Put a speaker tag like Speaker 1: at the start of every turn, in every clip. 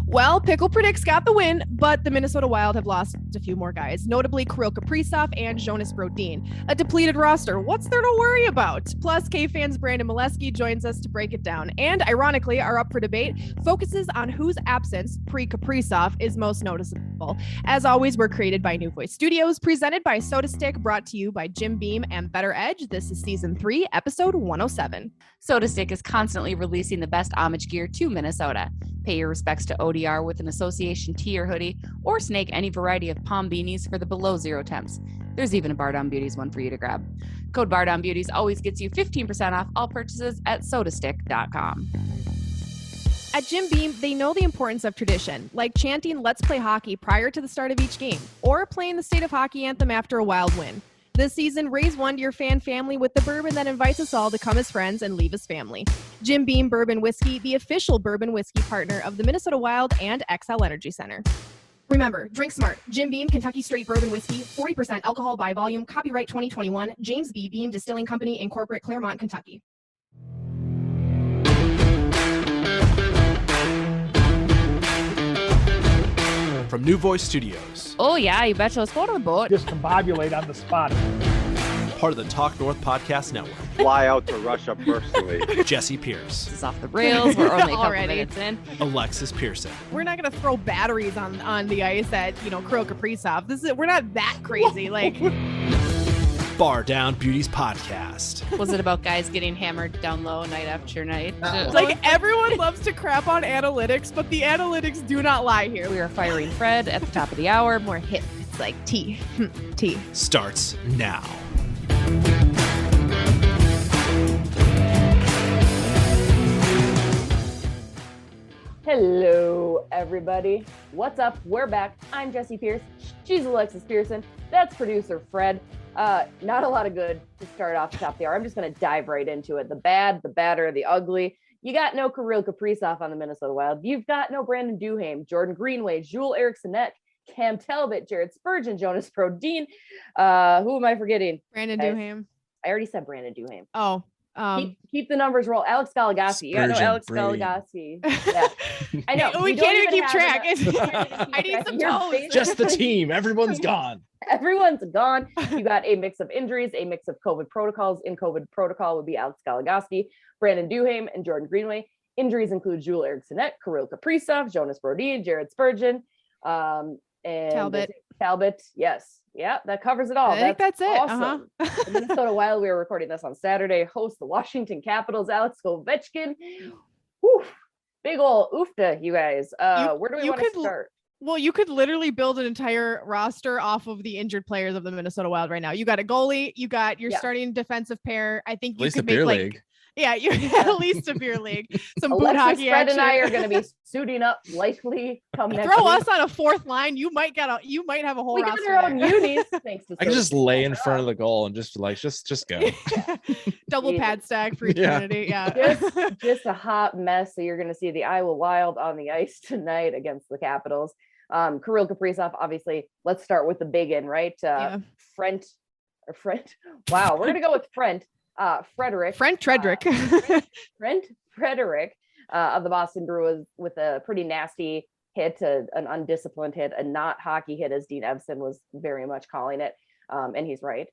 Speaker 1: Well, Pickle Predicts got the win, but the Minnesota Wild have lost a few more guys, notably Kirill Kaprizov and Jonas Brodin. A depleted roster. What's there to worry about? Plus, KFAN's Brandon Mileski joins us to break it down. And ironically, our Up for Debate focuses on whose absence, pre-Kaprizov, is most noticeable. As always, we're created by New Voice Studios, presented by SotaStick, brought to you by Jim Beam and BettorEdge. This is Season 3, Episode 107.
Speaker 2: SotaStick is constantly releasing the best homage gear to Minnesota. Pay your respects to ODR with an association tee or hoodie, or snake any variety of palm beanies for the below zero temps. There's even a Bardown Beauties one for you to grab. Code Bardown Beauties always gets you 15% off all purchases at sotastick.com.
Speaker 1: At Jim Beam, they know the importance of tradition, like chanting "Let's play hockey" prior to the start of each game, or playing the state of hockey anthem after a Wild win. This season, raise one to your fan family with the bourbon that invites us all to come as friends and leave as family. Jim Beam Bourbon Whiskey, the official bourbon whiskey partner of the Minnesota Wild and XL Energy Center. Remember, drink smart. Jim Beam Kentucky Straight Bourbon Whiskey, 40% alcohol by volume, copyright 2021, James B. Beam Distilling Company, Incorporate, Claremont, Kentucky.
Speaker 3: From New Voice Studios.
Speaker 2: Oh yeah, you betcha. Let's go to the boat.
Speaker 4: Discombobulate on the spot.
Speaker 3: Part of the Talk North Podcast Network.
Speaker 5: Fly out to Russia personally.
Speaker 3: Jesse Pierce.
Speaker 2: This is off the rails. We're only a couple
Speaker 1: Already.
Speaker 2: minutes in.
Speaker 3: Alexis Pearson.
Speaker 1: We're not going to throw batteries on the ice at, Kirill Kaprizov. We're not that crazy. Like,
Speaker 3: Bardown Beauties Podcast.
Speaker 2: Was it about guys getting hammered down low night after night?
Speaker 1: like everyone loves to crap on analytics, but the analytics do not lie here.
Speaker 2: We are firing Fred at the top of the hour.
Speaker 1: More hip. It's like tea. Tea.
Speaker 3: Starts now.
Speaker 6: Hello, everybody. What's up? We're back. I'm Jesse Pierce. She's Alexis Pearson. That's producer Fred. Not a lot of good to start off the top of the hour. I'm just going to dive right into it. The bad, the badder, the ugly. You got no Kirill Kaprizov on the Minnesota Wild. You've got no Brandon Duhaime, Jordan Greenway, Jules Eriksson, Cam Talbot, Jared Spurgeon, Jonas Brodin. Who am I forgetting?
Speaker 1: Brandon
Speaker 6: Guys,
Speaker 1: Duhaime.
Speaker 6: I already said Brandon Duhaime.
Speaker 1: Oh.
Speaker 6: Keep the numbers roll. Alex Goligoski. You got no Alex
Speaker 3: Brady.
Speaker 6: Goligoski. Yeah. I know.
Speaker 1: We can't even keep track.
Speaker 6: I
Speaker 1: need some toes.
Speaker 4: Just the team. Everyone's gone.
Speaker 6: Everyone's gone. You got a mix of injuries, a mix of COVID protocols. In COVID protocol would be Alex Goligoski, Brandon Duhaime, and Jordan Greenway. Injuries include Jules Eriksson, Kirill Kaprizov, Jonas Brodin, Jared Spurgeon, and Talbot. Yes. Yeah, that covers it all.
Speaker 1: I think that's it.
Speaker 6: Awesome. The Minnesota Wild, we are recording this on Saturday, host the Washington Capitals, Alex Ovechkin. Whew, big ol' oofta, you guys. Where do we want to start?
Speaker 1: Well, you could literally build an entire roster off of the injured players of the Minnesota Wild right now. You got a goalie, you got your starting defensive pair. I think
Speaker 7: At
Speaker 1: you
Speaker 7: least
Speaker 1: could
Speaker 7: a beer
Speaker 1: make
Speaker 7: league.
Speaker 1: Yeah, you at least a beer league. Some boot
Speaker 6: Alexis,
Speaker 1: hockey
Speaker 6: Fred,
Speaker 1: action.
Speaker 6: and I are going to be suiting up likely come next
Speaker 1: Throw
Speaker 6: week.
Speaker 1: us on a fourth line. You might have a whole
Speaker 6: We got
Speaker 1: roster.
Speaker 6: our own
Speaker 1: there.
Speaker 6: unis. Thanks to
Speaker 7: I can just lay in
Speaker 6: SotaStick.
Speaker 7: front of the goal and just go.
Speaker 1: Double
Speaker 6: Jesus.
Speaker 1: pad stack for
Speaker 7: Yeah.
Speaker 1: eternity. Yeah.
Speaker 6: Just a hot mess. So you're going to see the Iowa Wild on the ice tonight against the Capitals. Kirill Kaprizov, obviously. Let's start with the big end, right? Frent. Wow, we're going to go with Frederick. Frederick of the Boston Bruins with a pretty nasty hit, an undisciplined hit, a not hockey hit, as Dean Evson was very much calling it. And he's right.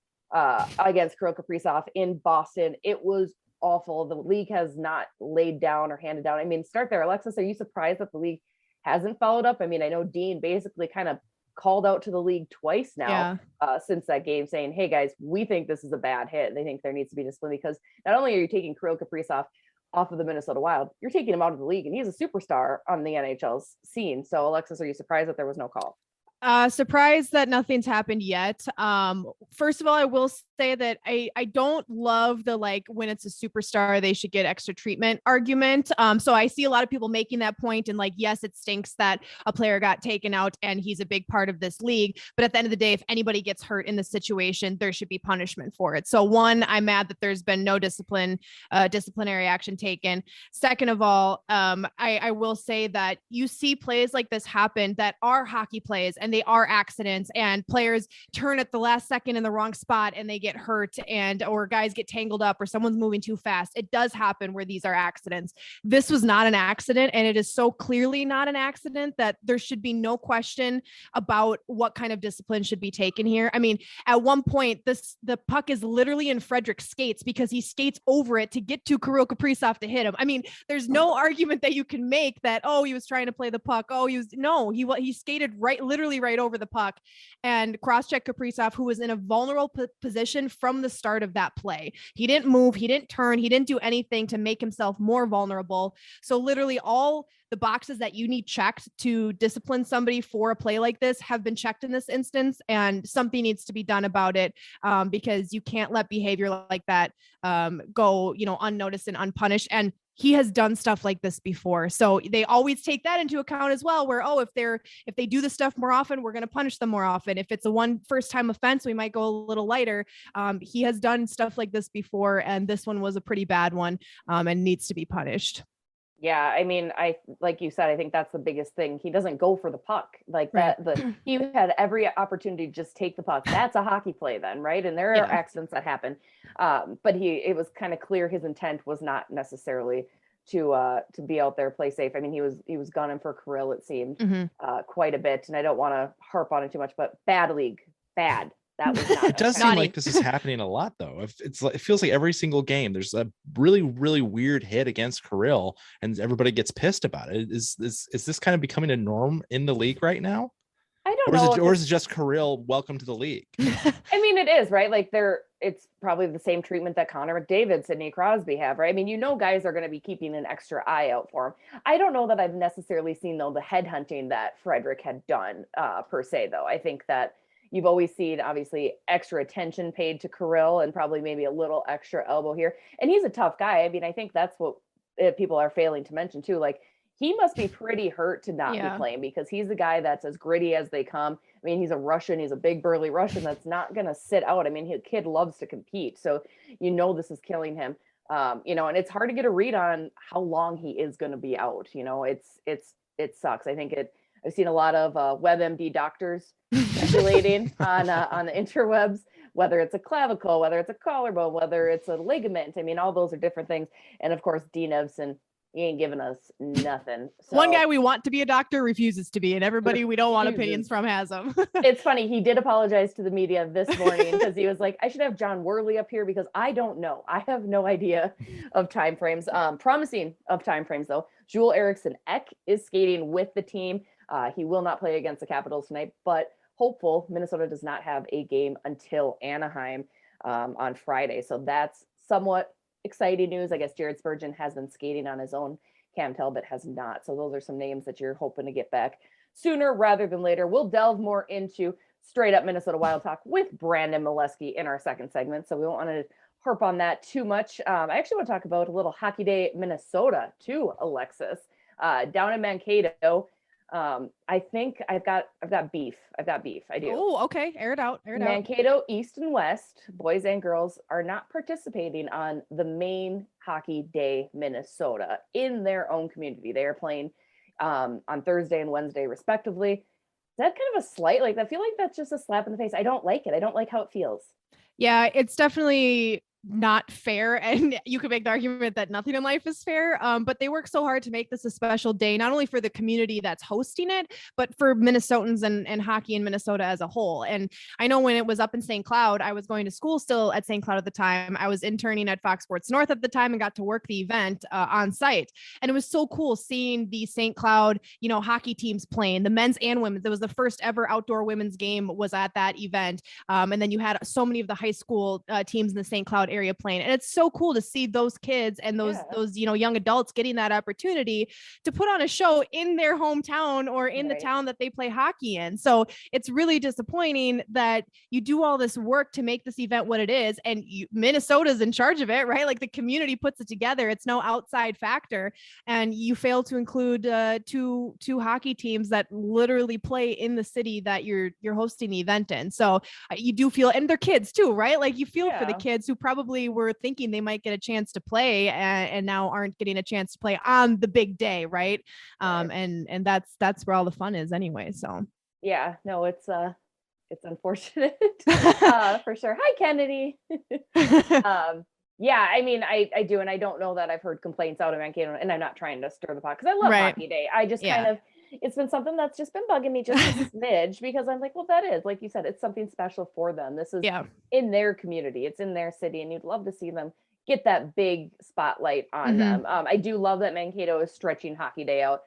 Speaker 6: Against Kirill Kaprizov in Boston. It was awful. The league has not laid down or handed down. I mean, start there. Alexis, are you surprised that the league hasn't followed up? I mean, I know Dean basically kind of called out to the league twice now since that game, saying, hey guys, we think this is a bad hit. They think there needs to be discipline, because not only are you taking Kirill Kaprizov off of the Minnesota Wild, you're taking him out of the league, and he's a superstar on the NHL's scene. So Alexis, are you surprised that there was no call?
Speaker 1: Surprised that nothing's happened yet. First of all, I will say that I don't love the, like, when it's a superstar, they should get extra treatment argument. So I see a lot of people making that point, and like, yes, it stinks that a player got taken out and he's a big part of this league. But at the end of the day, if anybody gets hurt in this situation, there should be punishment for it. So one, I'm mad that there's been no disciplinary action taken. Second of all, I will say that you see plays like this happen that are hockey plays, and and they are accidents, and players turn at the last second in the wrong spot and they get hurt, or guys get tangled up, or someone's moving too fast. It does happen where these are accidents. This was not an accident, and it is so clearly not an accident that there should be no question about what kind of discipline should be taken here. I mean, at one point, the puck is literally in Frederick's skates because he skates over it to get to Kirill Kaprizov to hit him. I mean, there's no argument that you can make that, oh, he was trying to play the puck. Oh, he skated literally right over the puck and cross-checked Kaprizov, who was in a vulnerable position from the start of that play. He didn't move, he didn't turn, he didn't do anything to make himself more vulnerable. So literally all the boxes that you need checked to discipline somebody for a play like this have been checked in this instance, and something needs to be done about it, because you can't let behavior like that go, unnoticed and unpunished. And he has done stuff like this before. So they always take that into account as well, where, if they do this stuff more often, we're going to punish them more often. If it's a first time offense, we might go a little lighter. He has done stuff like this before, and this one was a pretty bad one, and needs to be punished.
Speaker 6: Yeah, I mean, like you said, I think that's the biggest thing. He doesn't go for the puck like
Speaker 1: right.
Speaker 6: that. He had every opportunity to just take the puck. That's a hockey play then, right? And there are accidents that happen. But it was kind of clear his intent was not necessarily to be out there, play safe. I mean, he was gunning for Kirill, it seemed, quite a bit. And I don't want to harp on it too much, but bad league, bad. That was not
Speaker 7: it does seem like this is happening a lot, though. It feels like every single game there's a really, really weird hit against Kirill, and everybody gets pissed about it. Is this kind of becoming a norm in the league right now?
Speaker 6: I don't know.
Speaker 7: Or is it just Kirill? Welcome to the league.
Speaker 6: I mean, it is, right? Like it's probably the same treatment that Connor McDavid, Sidney Crosby have, right? I mean, guys are going to be keeping an extra eye out for him. I don't know that I've necessarily seen though the headhunting that Frederick had done per se, though. I think that you've always seen, obviously, extra attention paid to Kirill and probably maybe a little extra elbow here. And he's a tough guy. I mean, I think that's what people are failing to mention, too. Like, he must be pretty hurt to not be playing, because he's the guy that's as gritty as they come. I mean, he's a Russian. He's a big, burly Russian that's not going to sit out. I mean, his kid loves to compete. So, this is killing him. And it's hard to get a read on how long he is going to be out. It sucks. I think I've seen a lot of WebMD doctors speculating on the interwebs, whether it's a clavicle, whether it's a collarbone, whether it's a ligament. I mean, all those are different things. And of course, Dean Evson, he ain't giving us nothing. So,
Speaker 1: one guy we want to be a doctor refuses to be, and everybody we don't want opinions from has them.
Speaker 6: It's funny. He did apologize to the media this morning because he was like, I should have John Worley up here because I don't know. I have no idea of timeframes. Promising of timeframes, though. Joel Eriksson Ek is skating with the team. He will not play against the Capitals tonight, but hopeful. Minnesota does not have a game until Anaheim on Friday. So that's somewhat exciting news. I guess Jared Spurgeon has been skating on his own. Cam Talbot has not. So those are some names that you're hoping to get back sooner rather than later. We'll delve more into straight up Minnesota Wild talk with Brandon Mileski in our second segment. So we won't want to harp on that too much. I actually want to talk about a little Hockey Day Minnesota too, Alexis. Down in Mankato. I think I've got beef. I do.
Speaker 1: Oh, okay. Air it out.
Speaker 6: Mankato East and West, boys and girls, are not participating on the main Hockey Day Minnesota in their own community. They are playing on Thursday and Wednesday, respectively. Is that kind of a slight? Like, I feel like that's just a slap in the face. I don't like it. I don't like how it feels.
Speaker 1: Yeah, it's definitely not fair, and you could make the argument that nothing in life is fair, but they work so hard to make this a special day, not only for the community that's hosting it, but for Minnesotans and hockey in Minnesota as a whole. And I know when it was up in St. Cloud, I was going to school still at St. Cloud at the time. I was interning at Fox Sports North at the time and got to work the event on site. And it was so cool seeing the St. Cloud, hockey teams playing, the men's and women's. It was the first ever outdoor women's game was at that event. And then you had so many of the high school teams in the St. Cloud area playing. And it's so cool to see those kids and those young adults getting that opportunity to put on a show in their hometown or in the town that they play hockey in. So it's really disappointing that you do all this work to make this event what it is. And Minnesota's in charge of it, right? Like the community puts it together. It's no outside factor. And you fail to include two hockey teams that literally play in the city that you're hosting the event in. So you do feel, and they're kids too, right? Like you feel for the kids who probably were thinking they might get a chance to play and now aren't getting a chance to play on the big day. Right. And that's where all the fun is anyway. So
Speaker 6: Yeah, no, it's unfortunate for sure. Hi, Kennedy. Yeah, I mean, I do, and I don't know that I've heard complaints out of Mankato, and I'm not trying to stir the pot because I love
Speaker 1: Right.
Speaker 6: Hockey Day. I just kind of, it's been something that's just been bugging me just a smidge because I'm like, well, that is, like you said, it's something special for them. This is in their community, it's in their city, and you'd love to see them get that big spotlight on them. I do love that Mankato is stretching Hockey Day out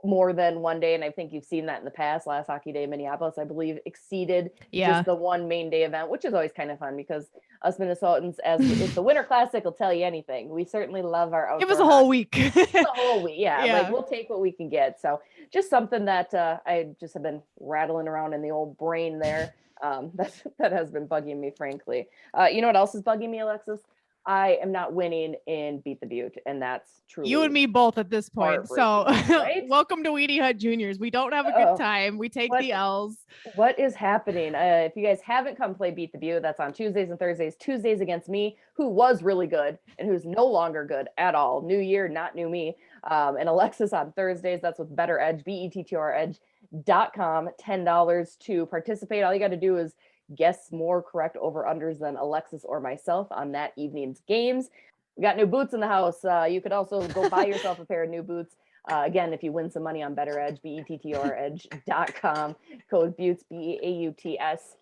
Speaker 6: more than one day, and I think you've seen that in the past. Last Hockey Day, Minneapolis, I believe, exceeded just the one main day event, which is always kind of fun because us Minnesotans, as if the Winter Classic will tell you anything, we certainly love our outdoor.
Speaker 1: It was a whole week.
Speaker 6: The whole week, yeah. Like we'll take what we can get. So just something that I just have been rattling around in the old brain there. That has been bugging me, frankly. You know what else is bugging me, Alexis? I am not winning in Beat the Butte, and that's truly
Speaker 1: you and me both at this point. So
Speaker 6: right?
Speaker 1: Welcome to Weedy Hut Juniors. We don't have a good time. We take the L's.
Speaker 6: What is happening? If you guys haven't come play Beat the Butte, that's on Tuesdays and Thursdays. Tuesdays against me, who was really good and who's no longer good at all. New year, not new me. And Alexis on Thursdays. That's with BettorEdge, BettorEdge.com. $10 to participate. All you got to do is guess more correct over-unders than Alexis or myself on that evening's games. We got new boots in the house. You could also go buy yourself a pair of new boots. Again, if you win some money on BettorEdge, BettorEdge.com, code BUTES, BEAUTS,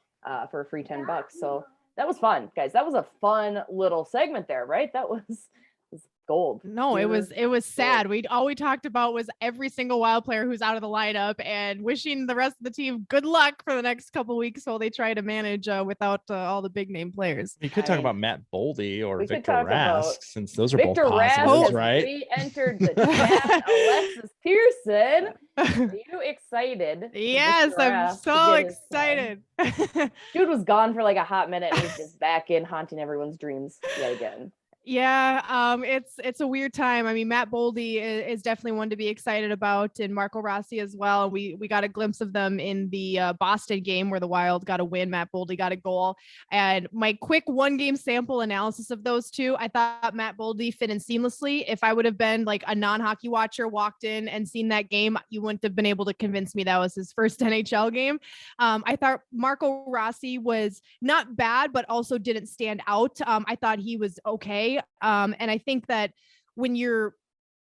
Speaker 6: for a free $10. So that was fun, guys. That was a fun little segment there, right? That was gold.
Speaker 1: No, it was sad. All we talked about was every single Wild player who's out of the lineup and wishing the rest of the team good luck for the next couple weeks while they try to manage without all the big name players.
Speaker 7: You could talk about Matt Boldy or Victor Rask, since those are both positives,
Speaker 6: Rask
Speaker 7: right?
Speaker 6: Re-entered the chat. Alexis Pearson, are you excited?
Speaker 1: Yes, I'm so excited.
Speaker 6: Dude was gone for like a hot minute, and he's just back in haunting everyone's dreams yet again.
Speaker 1: Yeah, it's a weird time. I mean, Matt Boldy is definitely one to be excited about, and Marco Rossi as well. We got a glimpse of them in the Boston game where the Wild got a win. Matt Boldy got a goal, and my quick one-game sample analysis of those two, I thought Matt Boldy fit in seamlessly. If I would have been like a non-hockey watcher, walked in and seen that game, you wouldn't have been able to convince me that was his first NHL game. I thought Marco Rossi was not bad, but also didn't stand out. I thought he was okay. And I think that when you're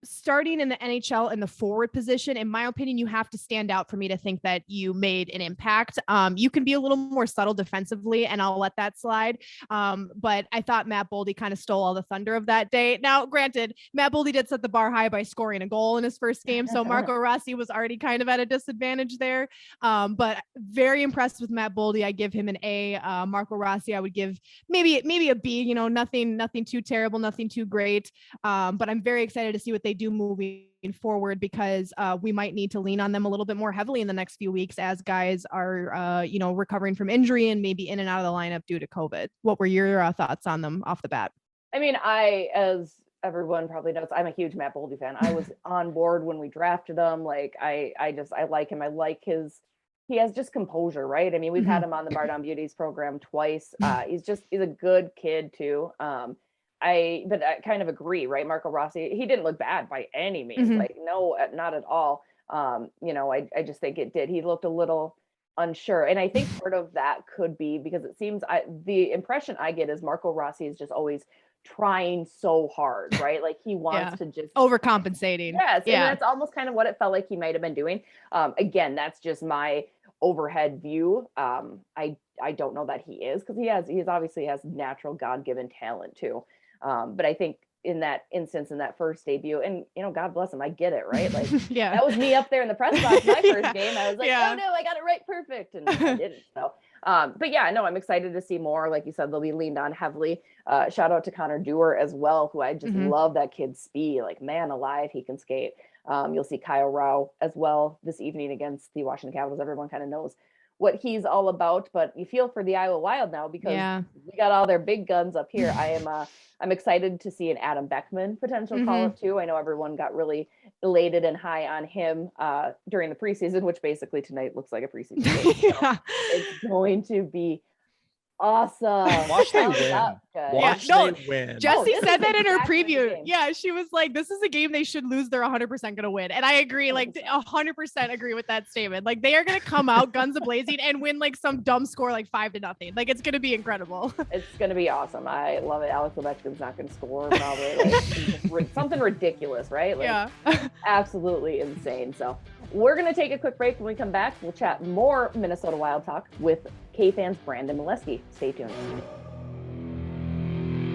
Speaker 1: starting in the NHL in the forward position, in my opinion, you have to stand out for me to think that you made an impact. You can be a little more subtle defensively, and I'll let that slide. But I thought Matt Boldy kind of stole all the thunder of that day. Now, granted, Matt Boldy did set the bar high by scoring a goal in his first game, so Marco Rossi was already kind of at a disadvantage there. But very impressed with Matt Boldy. I give him an A. Marco Rossi, I would give maybe a B. You know, nothing too terrible, nothing too great. But I'm very excited to see what they do moving forward, because we might need to lean on them a little bit more heavily in the next few weeks as guys are recovering from injury and maybe in and out of the lineup due to COVID. What were your thoughts on them off the bat?
Speaker 6: I mean, as everyone probably knows, I'm a huge Matt Boldy fan. I was on board when we drafted him. Like I like him. I like he has just composure, right? I mean, we've had him on the Bardown Beauties program twice. He's a good kid too. But I kind of agree, right? Marco Rossi, he didn't look bad by any means. Like, no, not at all. I just think he looked a little unsure. And I think part of that could be because it seems the impression I get is Marco Rossi is just always trying so hard, right? Like he wants to just
Speaker 1: overcompensating.
Speaker 6: Yes. Yeah. And that's almost kind of what it felt like he might have been doing. Again, that's just my overhead view. I don't know that he is, because he obviously has natural God-given talent too. But I think in that instance, in that first debut, and God bless him, I get it, right? Like that was me up there in the press box my first game. I was like, oh no, I got it right, perfect, and I didn't. So, but yeah, no, I'm excited to see more. Like you said, they'll be leaned on heavily. Shout out to Connor Dewar as well, who I just love that kid's speed. Like, man alive, he can skate. You'll see Kyle Rao as well this evening against the Washington Capitals. Everyone kind of knows what he's all about, but you feel for the Iowa Wild now because we got all their big guns up here. I'm excited to see an Adam Beckman potential call up too. I know everyone got really elated and high on him during the preseason, which basically tonight looks like a preseason game. So it's going to be awesome.
Speaker 7: Watch them
Speaker 6: Thumbs
Speaker 7: win.
Speaker 6: up, guys.
Speaker 7: Watch
Speaker 1: no,
Speaker 7: they win.
Speaker 1: Jesse
Speaker 6: this
Speaker 1: said
Speaker 6: is
Speaker 1: that in her
Speaker 6: exactly the
Speaker 1: preview.
Speaker 6: game.
Speaker 1: Yeah, she was like, this is a game they should lose. They're 100% going to win. And I agree, like 100% agree with that statement. Like they are going to come out guns a-blazing and win like some dumb score like 5-0. Like it's going to be incredible.
Speaker 6: It's going to be awesome. I love it. Alex Ovechkin's not going to score probably. Like, something ridiculous, right? Like,
Speaker 1: Yeah.
Speaker 6: absolutely insane. So we're going to take a quick break. When we come back, we'll chat more Minnesota Wild talk with KFAN's Brandon Mileski. Stay tuned.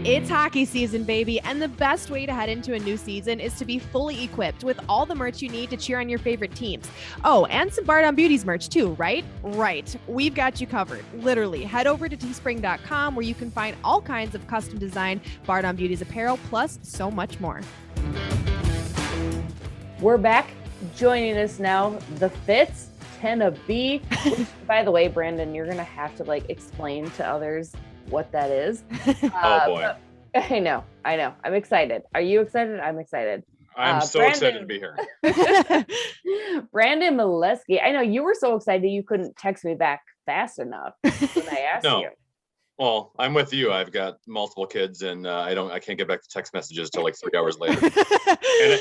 Speaker 1: It's hockey season, baby, and the best way to head into a new season is to be fully equipped with all the merch you need to cheer on your favorite teams. Oh, and some Bardown Beauties merch too, right? Right. We've got you covered. Literally, head over to teespring.com where you can find all kinds of custom designed Bardown Beauties apparel, plus so much more.
Speaker 6: We're back. Joining us now, the Fits, Tennessee. By the way, Brandon, you're going to have to like explain to others what that is.
Speaker 8: Oh boy.
Speaker 6: I know. I'm excited. Are you excited? I'm excited.
Speaker 8: I'm so excited to be here.
Speaker 6: Brandon Mileski. I know you were so excited you couldn't text me back fast enough when I asked
Speaker 8: No.
Speaker 6: you.
Speaker 8: Well, I'm with you. I've got multiple kids, and I can't get back to text messages till like 3 hours later.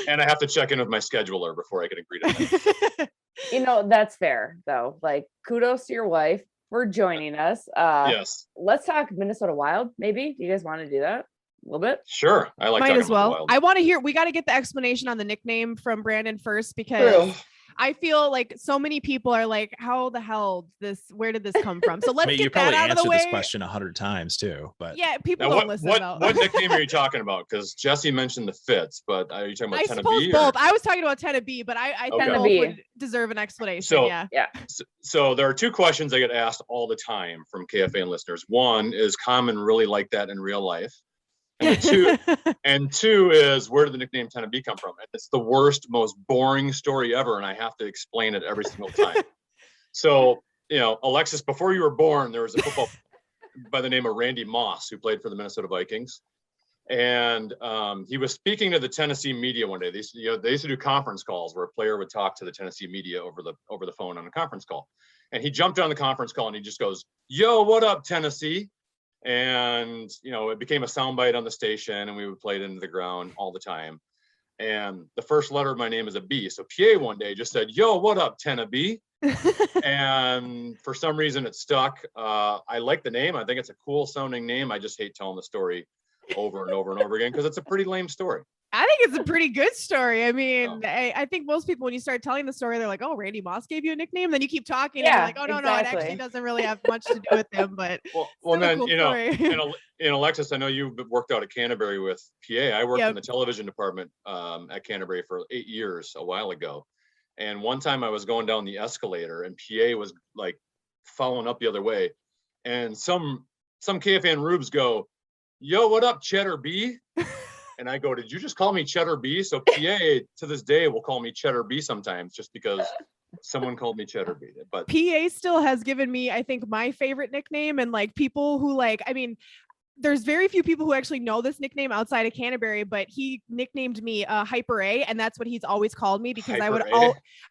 Speaker 8: and I have to check in with my scheduler before I can agree to that.
Speaker 6: You know, that's fair though. Like, kudos to your wife for joining us.
Speaker 8: Yes,
Speaker 6: Let's talk Minnesota Wild. Maybe. Do you guys want to do that a little bit?
Speaker 8: sure. I like
Speaker 1: Might
Speaker 8: talking
Speaker 1: as well.
Speaker 8: about the Wild.
Speaker 1: I want to hear, we got to get the explanation on the nickname from Brandon first, because I feel like so many people are like, how the hell where did this come from? So let's
Speaker 7: I mean,
Speaker 1: get
Speaker 7: you
Speaker 1: that
Speaker 7: probably
Speaker 1: out of the
Speaker 7: answered
Speaker 1: way.
Speaker 7: this question 100 times too, but
Speaker 1: Yeah, people
Speaker 8: Now,
Speaker 1: don't listen though.
Speaker 8: what nickname are you talking about? Because Jesse mentioned the Fits, but are you talking
Speaker 1: I
Speaker 8: about
Speaker 1: suppose
Speaker 8: Tennessee?
Speaker 1: both. I was talking about Tennessee, but I think
Speaker 8: Okay.
Speaker 1: both
Speaker 6: Tennessee.
Speaker 1: would deserve an explanation.
Speaker 8: So-
Speaker 1: Yeah.
Speaker 8: So there are two questions I get asked all the time from KFAN listeners. One is, common really like that in real life? And two is, where did the nickname Tennessee come from? And it's the worst, most boring story ever, and I have to explain it every single time. So, Alexis, before you were born, there was a football by the name of Randy Moss who played for the Minnesota Vikings, and he was speaking to the Tennessee media one day. They used to do conference calls where a player would talk to the Tennessee media over the phone on a conference call, and he jumped on the conference call and he just goes, "Yo, what up, Tennessee?" And, it became a soundbite on the station, and we would play it into the ground all the time. And the first letter of my name is a B. So PA one day just said, "Yo, what up, Tennessee?" And for some reason it stuck. I like the name. I think it's a cool sounding name. I just hate telling the story over and over and over again because it's a pretty lame story.
Speaker 1: I think it's a pretty good story. I mean,
Speaker 8: Oh.
Speaker 1: I think most people, when you start telling the story, they're like, oh, Randy Moss gave you a nickname. Then you keep talking and
Speaker 6: Yeah,
Speaker 1: you're like, oh, no, it
Speaker 6: exactly.
Speaker 1: actually doesn't really have much to do with them. But
Speaker 8: Well,
Speaker 1: still a
Speaker 8: then,
Speaker 1: cool story.
Speaker 8: and Alexis, I know you've worked out at Canterbury with PA. I worked
Speaker 1: Yep.
Speaker 8: in the television department at Canterbury for 8 years a while ago. And one time I was going down the escalator and PA was like following up the other way. And some KFAN rubes go, "Yo, what up, Cheddar B?" And I go, "Did you just call me Cheddar B?" So PA to this day will call me Cheddar B sometimes just because someone called me Cheddar B. But
Speaker 1: PA still has given me, I think, my favorite nickname. And like people who there's very few people who actually know this nickname outside of Canterbury, but he nicknamed me Hyper A, and that's what he's always called me because I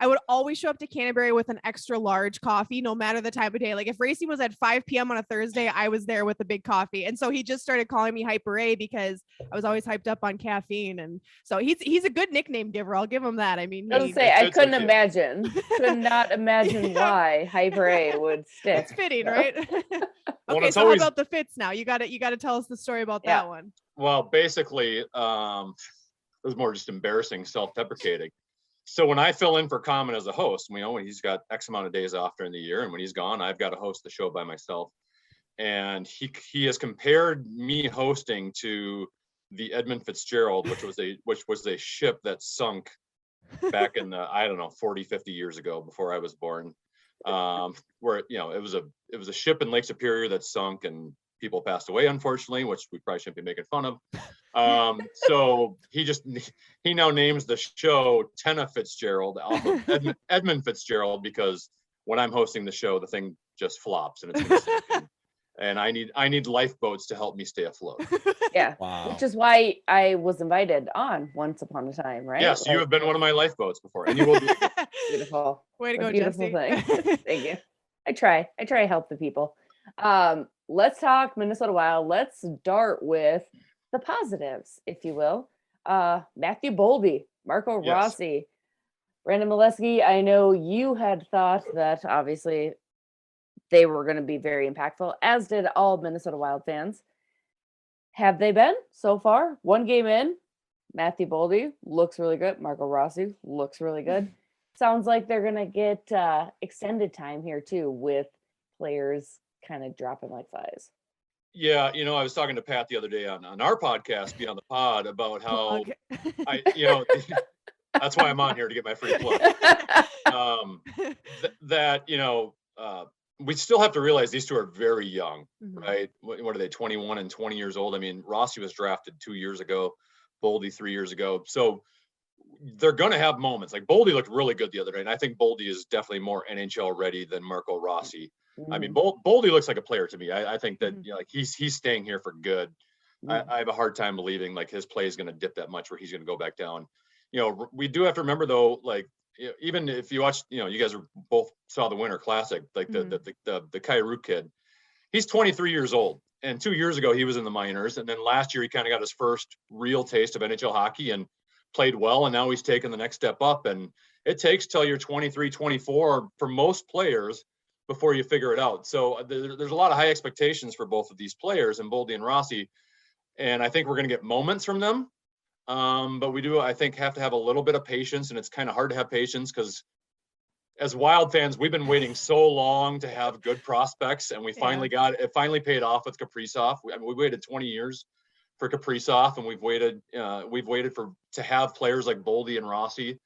Speaker 1: would always show up to Canterbury with an extra large coffee, no matter the time of day. Like if racing was at 5 p.m. on a Thursday, I was there with a big coffee, and so he just started calling me Hyper A because I was always hyped up on caffeine, and so he's a good nickname giver. I'll give him that. I mean,
Speaker 6: I was say, I couldn't imagine, could not imagine why Hyper A would stick.
Speaker 1: it's fitting, right?
Speaker 8: Well,
Speaker 1: Okay,
Speaker 8: it's
Speaker 1: so
Speaker 8: always-
Speaker 1: how about the Fits now? You got to tell us the story about
Speaker 6: Yeah.
Speaker 1: that one.
Speaker 8: Well, basically, it was more just embarrassing, self-deprecating. So when I fill in for Common as a host, when he's got X amount of days off during the year, and when he's gone, I've got to host the show by myself. And he has compared me hosting to the Edmund Fitzgerald, which was a ship that sunk back in the 40, 50 years ago before I was born. Where it was a ship in Lake Superior that sunk and people passed away, unfortunately, which we probably shouldn't be making fun of. So he now names the show Tenna Fitzgerald off of Edmund Fitzgerald, because when I'm hosting the show, the thing just flops and it's gonna sink. And I need lifeboats to help me stay afloat.
Speaker 6: Yeah.
Speaker 7: wow.
Speaker 6: Which is why I was invited on once upon a time, right?
Speaker 8: Yes, you have been one of my lifeboats before, and you will be.
Speaker 6: Beautiful.
Speaker 1: Way to
Speaker 6: A
Speaker 1: go,
Speaker 6: beautiful
Speaker 1: Jesse.
Speaker 6: thing. Thank you. I try to help the people. let's talk Minnesota Wild. Let's start with the positives, if you will. Matthew Boldy, Marco
Speaker 8: Yes.
Speaker 6: Rossi, Brandon Mileski. I know you had thought that obviously they were going to be very impactful, as did all Minnesota Wild fans. Have they been so far? One game in, Matthew Boldy looks really good. Marco Rossi looks really good. Sounds like they're going to get extended time here too, with players kind of dropping like flies.
Speaker 8: Yeah, I was talking to Pat the other day on our podcast, Beyond the Pod, about how that's why I'm on here, to get my free plug. We still have to realize these two are very young, right? What are they, 21 and 20 years old? I mean, Rossi was drafted 2 years ago, Boldy 3 years ago. So they're going to have moments. Like Boldy looked really good the other day, and I think Boldy is definitely more NHL ready than Marco Rossi. I mean, Boldy looks like a player to me. I think that he's staying here for good. I have a hard time believing like his play is going to dip that much where he's going to go back down. We do have to remember though, like even if you watch, you guys both saw the Winter Classic, like the Kyrou kid, he's 23 years old, and 2 years ago he was in the minors, and then last year he kind of got his first real taste of NHL hockey and played well, and now he's taken the next step up. And it takes till you're 23, 24 for most players before you figure it out. So there's a lot of high expectations for both of these players, and Boldy and Rossi, and I think we're going to get moments from them. But we do, I think, have to have a little bit of patience, and it's kind of hard to have patience because as Wild fans, we've been waiting so long to have good prospects, and we finally got it. It finally paid off with Kaprizov. We waited 20 years for Kaprizov, and we've waited to have players like Boldy and Rossi.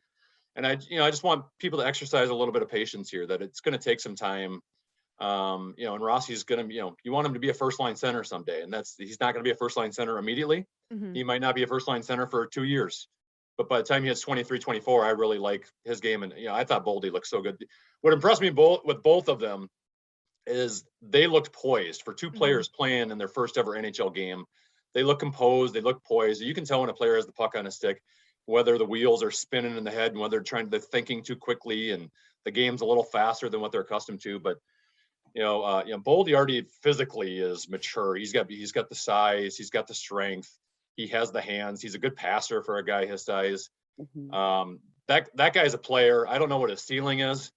Speaker 8: And I just want people to exercise a little bit of patience here, that it's going to take some time. And Rossi's going to, you want him to be a first line center someday, and he's not going to be a first line center immediately. He might not be a first line center for 2 years, but by the time he hits 23, 24, I really like his game. And, I thought Boldy looked so good. What impressed me with both of them is they looked poised for two players playing in their first ever NHL game. They look composed. They look poised. You can tell when a player has the puck on his stick, whether the wheels are spinning in the head and whether they're thinking too quickly and the game's a little faster than what they're accustomed to. But, Boldy already physically is mature. He's got the size. He's got the strength. He has the hands. He's a good passer for a guy his size. That guy's a player. I don't know what his ceiling is.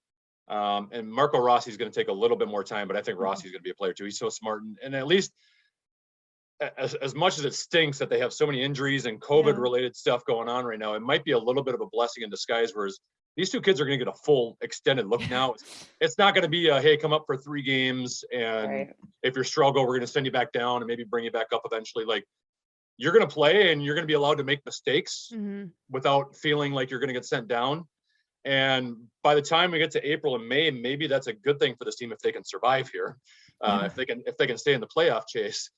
Speaker 8: And Marco Rossi's going to take a little bit more time, but I think Rossi's going to be a player too. He's so smart. And at least as much as it stinks that they have so many injuries and COVID related stuff going on right now, it might be a little bit of a blessing in disguise, whereas these two kids are going to get a full extended look now. It's not going to be hey, come up for 3 games. And if you're struggle, we're going to send you back down and maybe bring you back up eventually. Like, you're going to play and you're going to be allowed to make mistakes without feeling like you're going to get sent down. And by the time we get to April and May, maybe that's a good thing for this team if they can survive here, if they can stay in the playoff chase.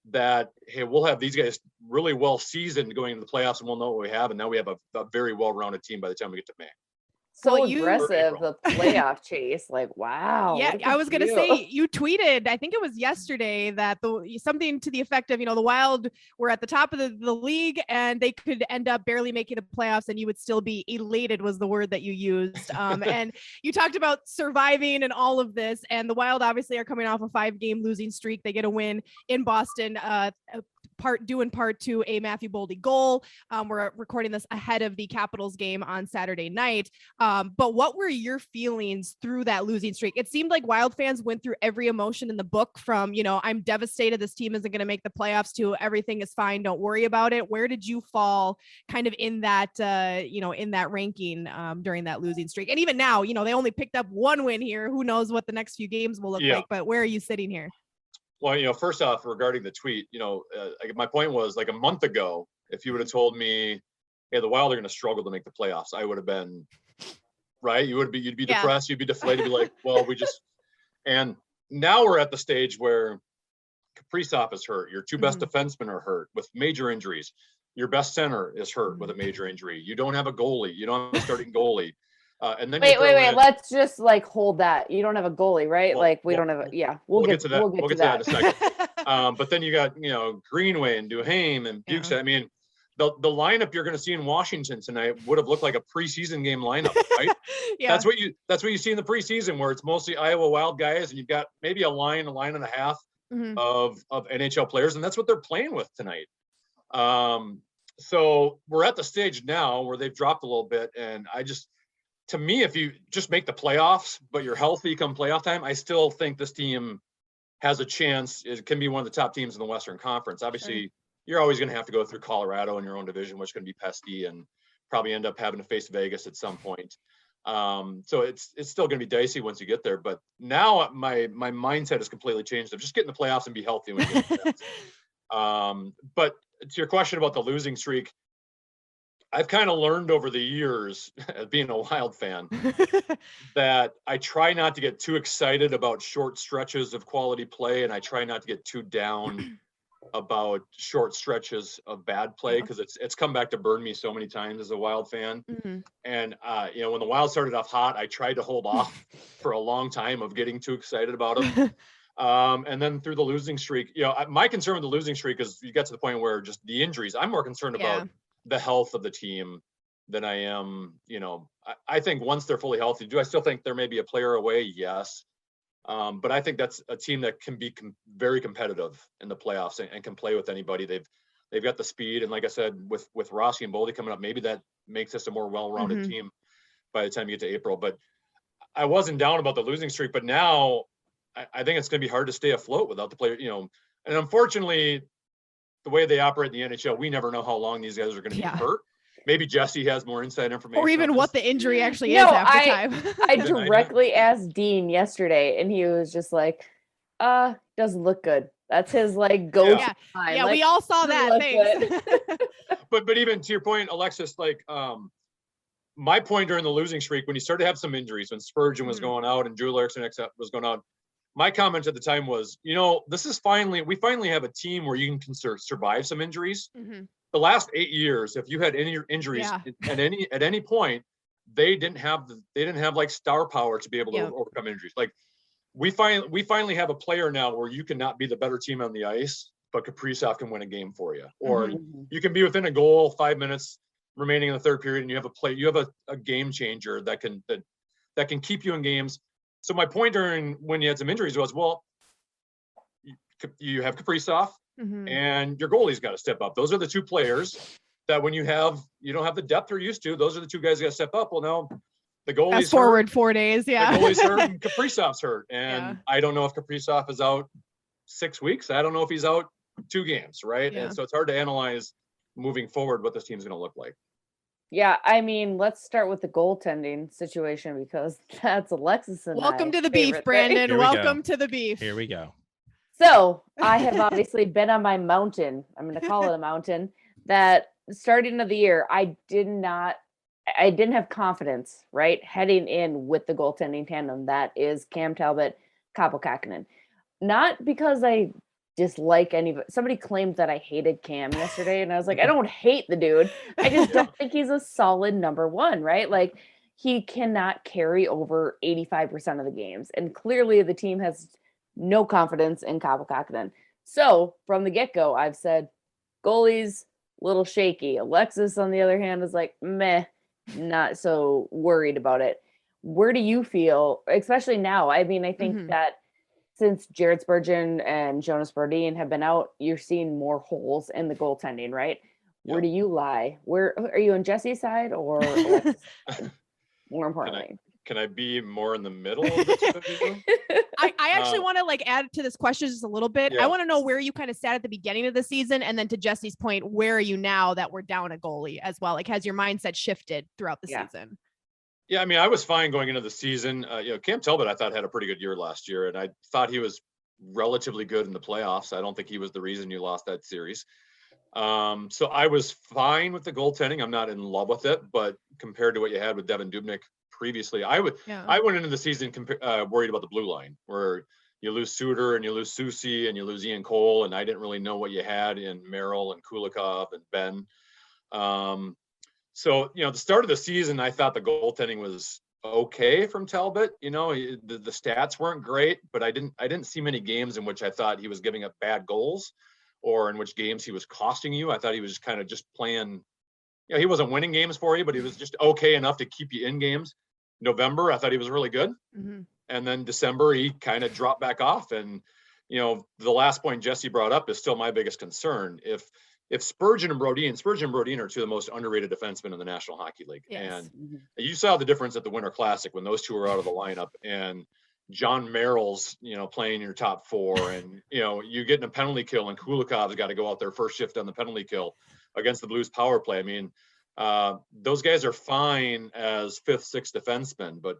Speaker 8: That hey, we'll have these guys really well seasoned going into the playoffs, and we'll know what we have. And now we have a very well-rounded team by the time we get to May.
Speaker 6: So aggressive, the playoff chase. Like, wow.
Speaker 1: Yeah, I was going to say, you tweeted, I think it was yesterday, that something to the effect of, the Wild were at the top of the league and they could end up barely making the playoffs and you would still be elated, was the word that you used. And you talked about surviving and all of this. And the Wild obviously are coming off a 5-game losing streak. They get a win in Boston, part to a Matthew Boldy goal. We're recording this ahead of the Capitals game on Saturday night. But what were your feelings through that losing streak? It seemed like Wild fans went through every emotion in the book, from, I'm devastated, this team isn't going to make the playoffs, to everything is fine, don't worry about it. Where did you fall kind of in that, in that ranking during that losing streak? And even now, they only picked up 1 win here. Who knows what the next few games will look like, but where are you sitting here?
Speaker 8: Well, first off, regarding the tweet, my point was, like, a month ago, if you would have told me, hey, the Wild are going to struggle to make the playoffs, I would have been right. You'd be depressed. You'd be deflated. Be like, well, and now we're at the stage where Kaprizov is hurt. Your 2 best defensemen are hurt with major injuries. Your best center is hurt with a major injury. You don't have a goalie. You don't have a starting goalie. And then
Speaker 6: wait. Let's just hold that. You don't have a goalie, right? We don't have we'll get to that. We'll get to that in a
Speaker 8: second. But then you got, Greenway and Duhaime and Bukes. I mean, the lineup you're going to see in Washington tonight would have looked like a preseason game lineup, right? That's what you see in the preseason, where it's mostly Iowa Wild guys, and you've got maybe a line and a half of NHL players, and that's what they're playing with tonight. So we're at the stage now where they've dropped a little bit, and to me, if you just make the playoffs, but you're healthy come playoff time, I still think this team has a chance. It can be one of the top teams in the Western Conference. Obviously, you're always going to have to go through Colorado in your own division, which is going to be pesky and probably end up having to face Vegas at some point. So it's still going to be dicey once you get there. But now my mindset has completely changed of just get in the playoffs and be healthy when you get but to your question about the losing streak, I've kind of learned over the years, as being a Wild fan, that I try not to get too excited about short stretches of quality play, and I try not to get too down about short stretches of bad play, because it's come back to burn me so many times as a Wild fan. And when the Wild started off hot, I tried to hold off for a long time of getting too excited about them. And then through the losing streak, my concern with the losing streak is you get to the point where just the injuries. I'm more concerned about the health of the team than I am. I think once they're fully healthy, do I still think there may be a player away? Yes. But I think that's a team that can be very competitive in the playoffs and can play with anybody. They've got the speed, and like I said, with Rossi and Boldy coming up, maybe that makes this a more well-rounded team by the time you get to April. But I wasn't down about the losing streak, but now I think it's going to be hard to stay afloat without the player. And unfortunately, the way they operate in the NHL, we never know how long these guys are going to be hurt. Maybe Jesse has more inside information.
Speaker 1: Or even what the injury actually is after time.
Speaker 6: I directly asked Dean yesterday, and he was just like, doesn't look good. That's his go.
Speaker 1: Yeah, we all saw that. Thanks.
Speaker 8: but even to your point, Alexis, my point during the losing streak, when you started to have some injuries, when Spurgeon was going out and Drew Erickson was going out, my comment at the time was, this is we finally have a team where you can survive some injuries. The last 8 years, if you had any injuries at any point, they didn't have star power to be able to overcome injuries. We finally have a player now where you cannot be the better team on the ice, but Kaprizov can win a game for you, or you can be within a goal, 5 minutes remaining in the third period, and you have a game changer that can keep you in games. So my point during when you had some injuries was, well, you have Kaprizov and your goalie's got to step up. Those are the two players that when you don't have the depth you're used to, those are the two guys that got to step up. Well, now the goalie's
Speaker 1: fast forward 4 days. Yeah.
Speaker 8: The goalie's hurt and Kaprizov's hurt. And I don't know if Kaprizov is out 6 weeks. I don't know if he's out 2 games. Right. Yeah. And so it's hard to analyze moving forward what this team's going to look like.
Speaker 6: Yeah, let's start with the goaltending situation, because that's Alexis and
Speaker 1: Welcome to the beef, Brandon. Welcome to the beef.
Speaker 7: Here we go.
Speaker 6: So I have obviously been on my mountain. I'm going to call it a mountain. That starting of the year, I didn't have confidence, right, heading in with the goaltending tandem that is Cam Talbot, Kaapo Kähkönen. Not because I dislike somebody claimed that I hated Cam yesterday, and I was like, I don't hate the dude. I just don't think he's a solid number one, right? He cannot carry over 85% of the games, and clearly the team has no confidence in Kaapo Kähkönen. So from the get-go, I've said goalie's a little shaky. Alexis, on the other hand, is like, meh, not so worried about it. Where do you feel, especially now? I think that since Jared Spurgeon and Jonas Brodin have been out, you're seeing more holes in the goaltending, right? Yep. Where do you lie? Where are you on Jesse's side or Alexis' side? More importantly,
Speaker 8: can I be more in the middle of the two?
Speaker 1: I actually want to add to this question just a little bit. I want to know where you kind of sat at the beginning of the season, and then to Jesse's point, where are you now that we're down a goalie as well? Has your mindset shifted throughout the season?
Speaker 8: Yeah, I was fine going into the season. Cam Talbot, I thought, had a pretty good year last year, and I thought he was relatively good in the playoffs. I don't think he was the reason you lost that series. So I was fine with the goaltending. I'm not in love with it, but compared to what you had with Devan Dubnyk previously, I went into the season worried about the blue line, where you lose Suter and you lose Soucy and you lose Ian Cole, and I didn't really know what you had in Merrill and Kulikov and Ben. So, the start of the season, I thought the goaltending was okay from Talbot. The stats weren't great, but I didn't see many games in which I thought he was giving up bad goals, or in which games he was costing you. I thought he was kind of just playing. He wasn't winning games for you, but he was just okay enough to keep you in games. November, I thought he was really good. And then December, he kind of dropped back off. And, the last point Jesse brought up is still my biggest concern. If Spurgeon and Brodin are two of the most underrated defensemen in the National Hockey League.
Speaker 1: Yes.
Speaker 8: And you saw the difference at the Winter Classic when those two were out of the lineup, and John Merrill's, playing your top four, and, you get in a penalty kill, and Kulikov's got to go out there first shift on the penalty kill against the Blues power play. I mean, those guys are fine as fifth, sixth defensemen, but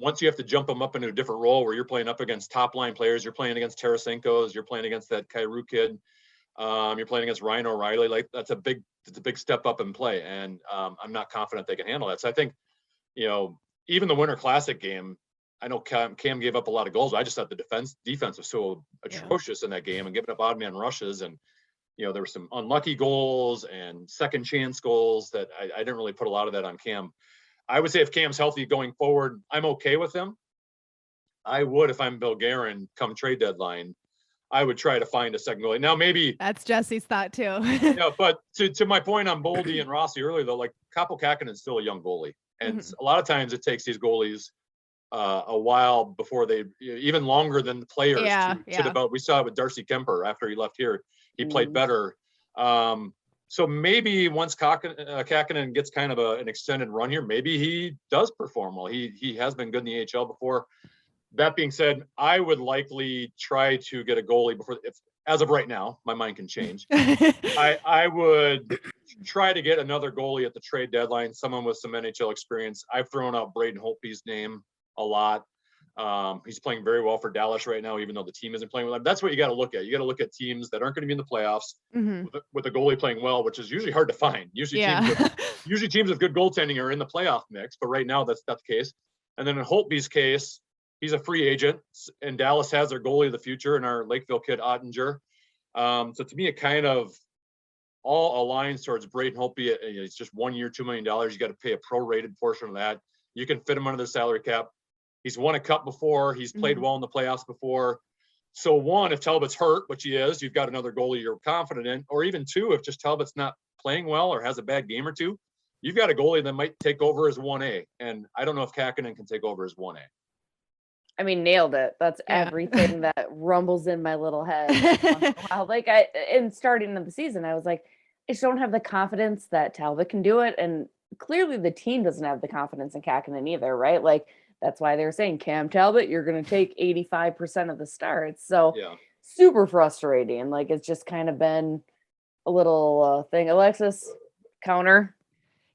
Speaker 8: once you have to jump them up into a different role where you're playing up against top line players, you're playing against Tarasenko's, you're playing against that Kyrou kid, you're playing against Ryan O'Reilly, like it's a big step up in play. And I'm not confident they can handle that. So I think, even the Winter Classic game, I know Cam gave up a lot of goals, but I just thought the defense was so atrocious in that game and giving up odd man rushes. And, there were some unlucky goals and second chance goals that I didn't really put a lot of that on Cam. I would say if Cam's healthy going forward, I'm okay with him. I would, if I'm Bill Guerin, come trade deadline, I would try to find a second goalie. Now, maybe
Speaker 1: that's Jesse's thought too.
Speaker 8: But to my point on Boldy and Rossi earlier, though, like Kaapo Kähkönen is still a young goalie. And a lot of times it takes these goalies a while before they, even longer than the players to develop. We saw it with Darcy Kemper after he left here. He played better. So maybe once Kähkönen gets kind of an extended run here, maybe he does perform well. He has been good in the AHL before. That being said, I would likely try to get a goalie before, as of right now, my mind can change. I would try to get another goalie at the trade deadline, someone with some NHL experience. I've thrown out Braden Holtby's name a lot. He's playing very well for Dallas right now, even though the team isn't playing well. That's what you got to look at. You got to look at teams that aren't going to be in the playoffs with a goalie playing well, which is usually hard to find. Usually teams with good goaltending are in the playoff mix, but right now that's not the case. And then in Holtby's case, he's a free agent, and Dallas has their goalie of the future and our Lakeville kid Ottinger. So to me, it kind of all aligns towards Braden Holtby. It's just 1 year, $2 million. You got to pay a prorated portion of that. You can fit him under the salary cap. He's won a cup before. He's played well in the playoffs before. So one, if Talbot's hurt, which he is, you've got another goalie you're confident in. Or even two, if just Talbot's not playing well or has a bad game or two, you've got a goalie that might take over as 1A. And I don't know if Kähkönen can take over as 1A.
Speaker 6: I mean, nailed it. That's everything that rumbles in my little head. Like in starting of the season, I was like, I just don't have the confidence that Talbot can do it. And clearly the team doesn't have the confidence in Kähkönen either, right? Like that's why they were saying, Cam Talbot, you're going to take 85% of the starts. So super frustrating. Like it's just kind of been a little thing. Alexis, counter.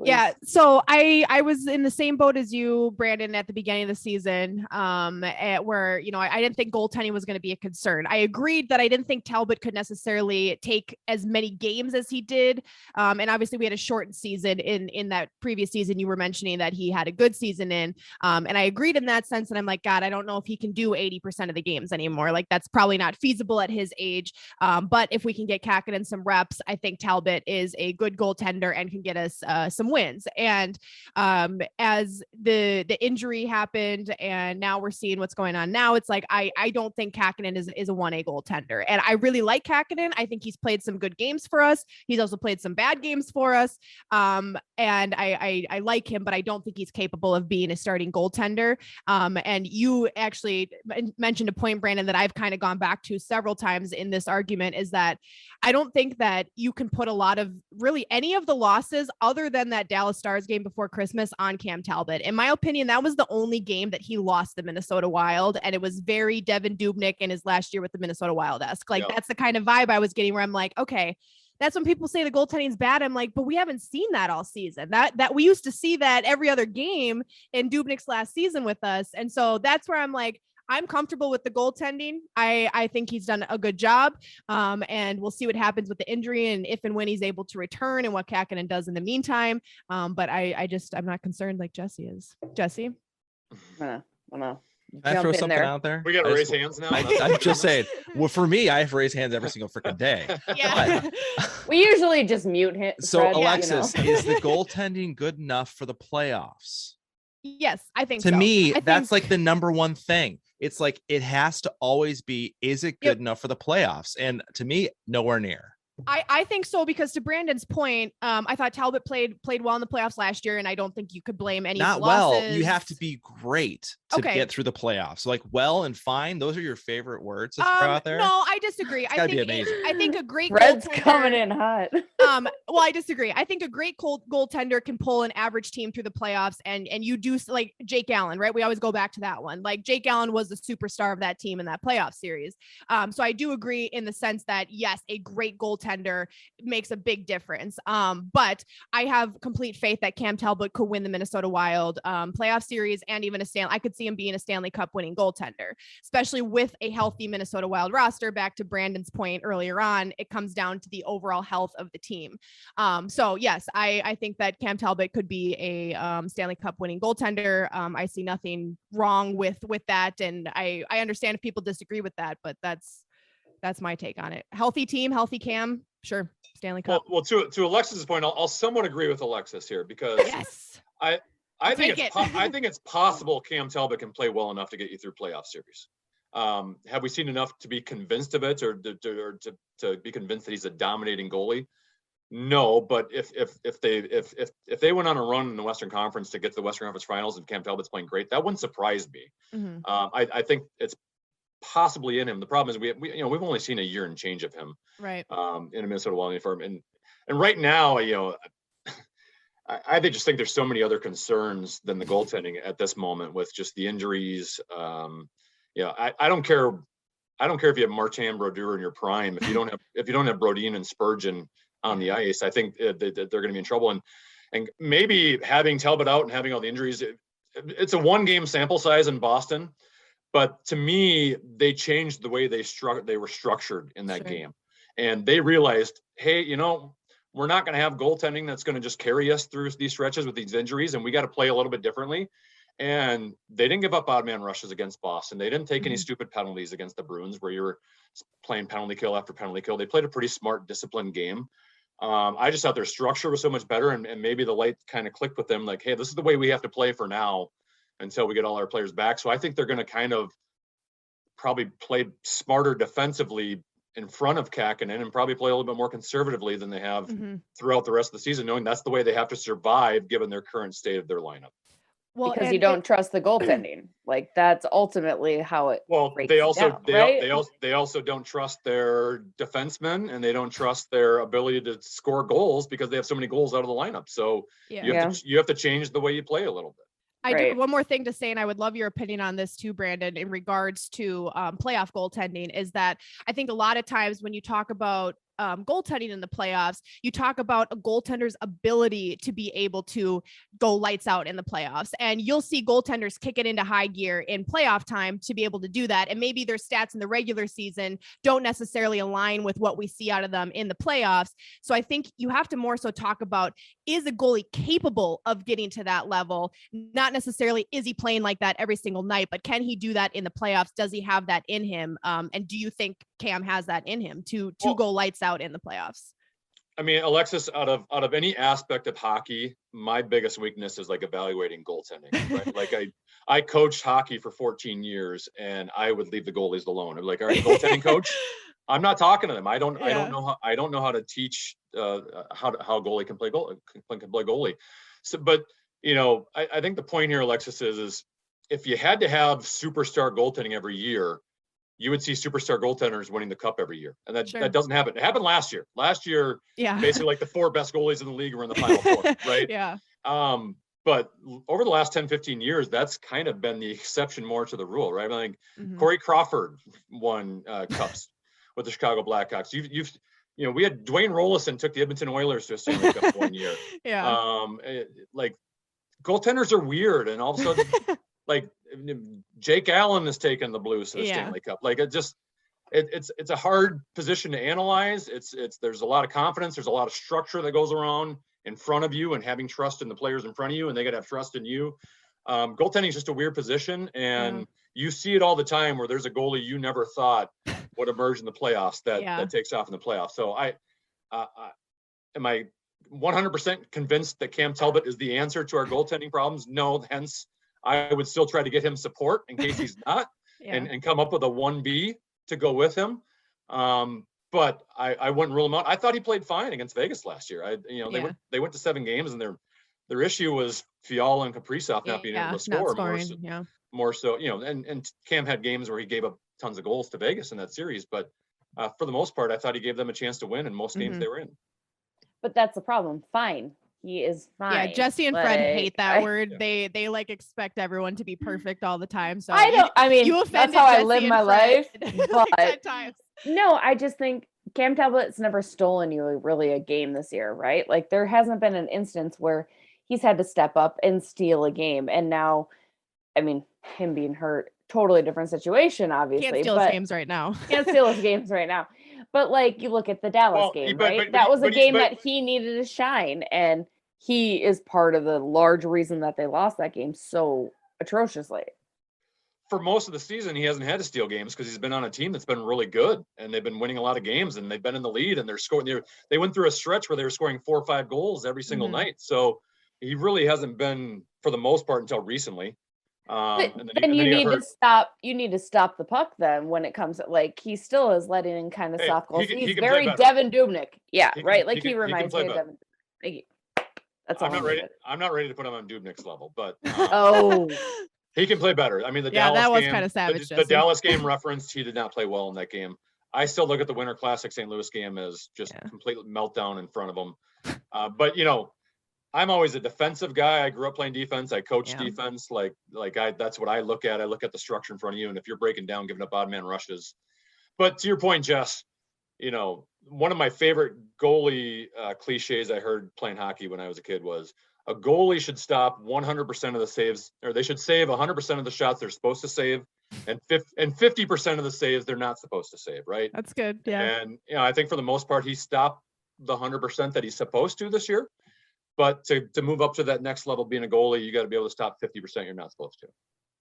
Speaker 6: Please.
Speaker 1: Yeah. So I was in the same boat as you, Brandon, at the beginning of the season, where, I didn't think goaltending was going to be a concern. I agreed that I didn't think Talbot could necessarily take as many games as he did. And obviously we had a shortened season in that previous season. You were mentioning that he had a good season in, and I agreed in that sense. And I'm like, God, I don't know if he can do 80% of the games anymore. Like that's probably not feasible at his age. But if we can get Kähkönen some reps, I think Talbot is a good goaltender and can get us some wins. And as the injury happened and now we're seeing what's going on now, it's like I don't think Kähkönen is a 1A goaltender, and I really like Kähkönen. I think he's played some good games for us. He's also played some bad games for us, and I like him, but I don't think he's capable of being a starting goaltender. And you actually mentioned a point, Brandon, that I've kind of gone back to several times in this argument, is that I don't think that you can put a lot of really any of the losses other than that Dallas Stars game before Christmas on Cam Talbot. In my opinion, that was the only game that he lost the Minnesota Wild, and it was very Devin Dubnyk in his last year with the Minnesota Wild-esque. Like that's the kind of vibe I was getting, where I'm like, okay, that's when people say the goaltending is bad. I'm like, but we haven't seen that all season. That we used to see that every other game in Dubnyk's last season with us. And so that's where I'm like, I'm comfortable with the goaltending. I think he's done a good job. And we'll see what happens with the injury and if and when he's able to return and what Kähkönen does in the meantime. But I'm not concerned like Jesse is. Jesse?
Speaker 6: I don't know.
Speaker 7: Can I throw something out there?
Speaker 8: We got to raise hands now.
Speaker 7: I'm just saying. Well, for me, I have to raise hands every single freaking day.
Speaker 6: Yeah. We usually just mute him.
Speaker 7: So Alexis, is the goaltending good enough for the playoffs?
Speaker 1: Yes, I think
Speaker 7: to me, that's like the number one thing. It's like, it has to always be, is it good enough for the playoffs? And to me, nowhere near.
Speaker 1: I think so, because to Brandon's point, I thought Talbot played well in the playoffs last year, and I don't think you could blame any
Speaker 7: Not
Speaker 1: of the losses.
Speaker 7: well. You have to be great to get through the playoffs. Like well and fine. Those are your favorite words to throw out there.
Speaker 1: No, I disagree.
Speaker 7: It's gotta be amazing.
Speaker 1: I think a great
Speaker 6: Red's
Speaker 1: goaltender
Speaker 6: coming in hot.
Speaker 1: Well, I disagree. I think a great goaltender can pull an average team through the playoffs, and you do, like Jake Allen, right? We always go back to that one. Like Jake Allen was the superstar of that team in that playoff series. So I do agree in the sense that yes, a great goaltender makes a big difference. But I have complete faith that Cam Talbot could win the Minnesota Wild playoff series, and even I could see him being a Stanley Cup winning goaltender, especially with a healthy Minnesota Wild roster. Back to Brandon's point earlier on, it comes down to the overall health of the team. So yes, I think that Cam Talbot could be a Stanley Cup winning goaltender. I see nothing wrong with that, and I understand if people disagree with that, but that's my take on it. Healthy team, healthy Cam, sure, Stanley Cup.
Speaker 8: Well, to Alexis's point, I'll somewhat agree with Alexis here, because
Speaker 1: yes,
Speaker 8: I think it's possible Cam Talbot can play well enough to get you through playoff series. Have we seen enough to be convinced of it, or to be convinced that he's a dominating goalie? No, but if they went on a run in the Western Conference to get to the Western Conference Finals and Cam Talbot's playing great, that wouldn't surprise me.
Speaker 1: Mm-hmm.
Speaker 8: I think it's possibly in him. The problem is we've only seen a year and change of him,
Speaker 1: right?
Speaker 8: In a Minnesota Wild uniform, and right now, I just think there's so many other concerns than the goaltending at this moment, with just the injuries. I don't care. I don't care if you have Marchand, Brodeur in your prime. If you don't have Brodin and Spurgeon on the ice, I think they're going to be in trouble. And maybe having Talbot out and having all the injuries, it's a 1-game sample size in Boston, but to me, they changed the way they were structured in that game, and they realized, hey, we're not going to have goaltending that's going to just carry us through these stretches with these injuries, and we got to play a little bit differently. And they didn't give up odd man rushes against Boston. They didn't take any stupid penalties against the Bruins, where you were playing penalty kill after penalty kill. They played a pretty smart, disciplined game. I just thought their structure was so much better, and maybe the light kind of clicked with them, like, hey, this is the way we have to play for now until we get all our players back. So I think they're going to kind of probably play smarter defensively in front of Kakkonen, and probably play a little bit more conservatively than they have throughout the rest of the season, knowing that's the way they have to survive given their current state of their lineup.
Speaker 6: Well, because you don't trust the goaltending. Like, that's ultimately how it.
Speaker 8: Well, they also don't trust their defensemen, and they don't trust their ability to score goals because they have so many goals out of the lineup. So you have to change the way you play a little bit.
Speaker 1: I do one more thing to say, and I would love your opinion on this too, Brandon, in regards to playoff goaltending, is that I think a lot of times when you talk about goaltending in the playoffs, you talk about a goaltender's ability to be able to go lights out in the playoffs. And you'll see goaltenders kick it into high gear in playoff time to be able to do that. And maybe their stats in the regular season don't necessarily align with what we see out of them in the playoffs. So I think you have to more so talk about, is a goalie capable of getting to that level? Not necessarily, is he playing like that every single night, but can he do that in the playoffs? Does he have that in him? And do you think Cam has that in him to go lights out in the playoffs?
Speaker 8: I mean, Alexis, out of any aspect of hockey, my biggest weakness is like evaluating goaltending. Right? Like I coached hockey for 14 years, and I would leave the goalies alone. I'm like, all right, goaltending coach, I'm not talking to them. I don't know how to teach how a goalie can play goalie. So, but I think the point here, Alexis, is if you had to have superstar goaltending every year, you would see superstar goaltenders winning the cup every year. And that doesn't happen. It happened last year. Last year, basically like the 4 best goalies in the league were in the Final Four, right?
Speaker 1: Yeah.
Speaker 8: But over the last 10, 15 years, that's kind of been the exception more to the rule, right? I think Corey Crawford won cups with the Chicago Blackhawks. We had Dwayne Rollison took the Edmonton Oilers to a Stanley Cup one year.
Speaker 1: Yeah.
Speaker 8: Like, goaltenders are weird, and all of a sudden, like, Jake Allen has taken the Blues to the Stanley Cup. Like, it's a hard position to analyze. There's a lot of confidence. There's a lot of structure that goes around in front of you, and having trust in the players in front of you, and they got to have trust in you. Goaltending is just a weird position, and you see it all the time where there's a goalie you never thought would emerge in the playoffs that takes off in the playoffs. So am I 100% convinced that Cam Talbot is the answer to our goaltending problems? No, hence I would still try to get him support in case he's not, and come up with a 1B to go with him. but I wouldn't rule him out. I thought he played fine against Vegas last year. They went to 7 games, and their issue was Fiala and Kaprizov not being able to score.
Speaker 1: Not scoring,
Speaker 8: more so, and Cam had games where he gave up tons of goals to Vegas in that series, but for the most part, I thought he gave them a chance to win in most games they were in.
Speaker 6: But that's the problem. Fine. He is fine.
Speaker 1: Yeah, Jesse and Fred hate that word. Yeah. They like expect everyone to be perfect all the time. So you
Speaker 6: that's how I live my life.
Speaker 1: But
Speaker 6: no, I just think Cam Talbot's never stolen you really a game this year, right? Like there hasn't been an instance where he's had to step up and steal a game. And now, I mean, him being hurt, totally different situation, obviously.
Speaker 1: Can't steal his games right now.
Speaker 6: Can't steal his games right now. But like you look at the Dallas game, right? That was a game that he needed to shine, and he is part of the large reason that they lost that game so atrociously.
Speaker 8: For most of the season, he hasn't had to steal games because he's been on a team that's been really good, and they've been winning a lot of games, and they've been in the lead, and they're scoring. They went through a stretch where they were scoring 4 or 5 goals every single night. So he really hasn't been, for the most part, until recently.
Speaker 6: Then you need to stop. You need to stop the puck. Then when it comes, like he still is letting in kind of soft goals. He's very Devin Dubnyk. Yeah, right. Like he reminds me of Devin. That's all.
Speaker 8: I'm not ready to put him on Dubnyk's level, but he can play better. I mean,
Speaker 1: that was kind of savage.
Speaker 8: The Dallas game referenced, he did not play well in that game. I still look at the Winter Classic St. Louis game as just complete meltdown in front of him. But I'm always a defensive guy. I grew up playing defense. I coach defense. That's what I look at. I look at the structure in front of you. And if you're breaking down, giving up odd man rushes. But to your point, Jess, one of my favorite goalie cliches I heard playing hockey when I was a kid was a goalie should stop 100% of the saves, or they should save 100% of the shots they're supposed to save, and 50% of the saves they're not supposed to save. Right.
Speaker 1: That's good. Yeah.
Speaker 8: And I think for the most part, he stopped the 100% that he's supposed to this year. But to move up to that next level, being a goalie, you got to be able to stop 50% you're not supposed to.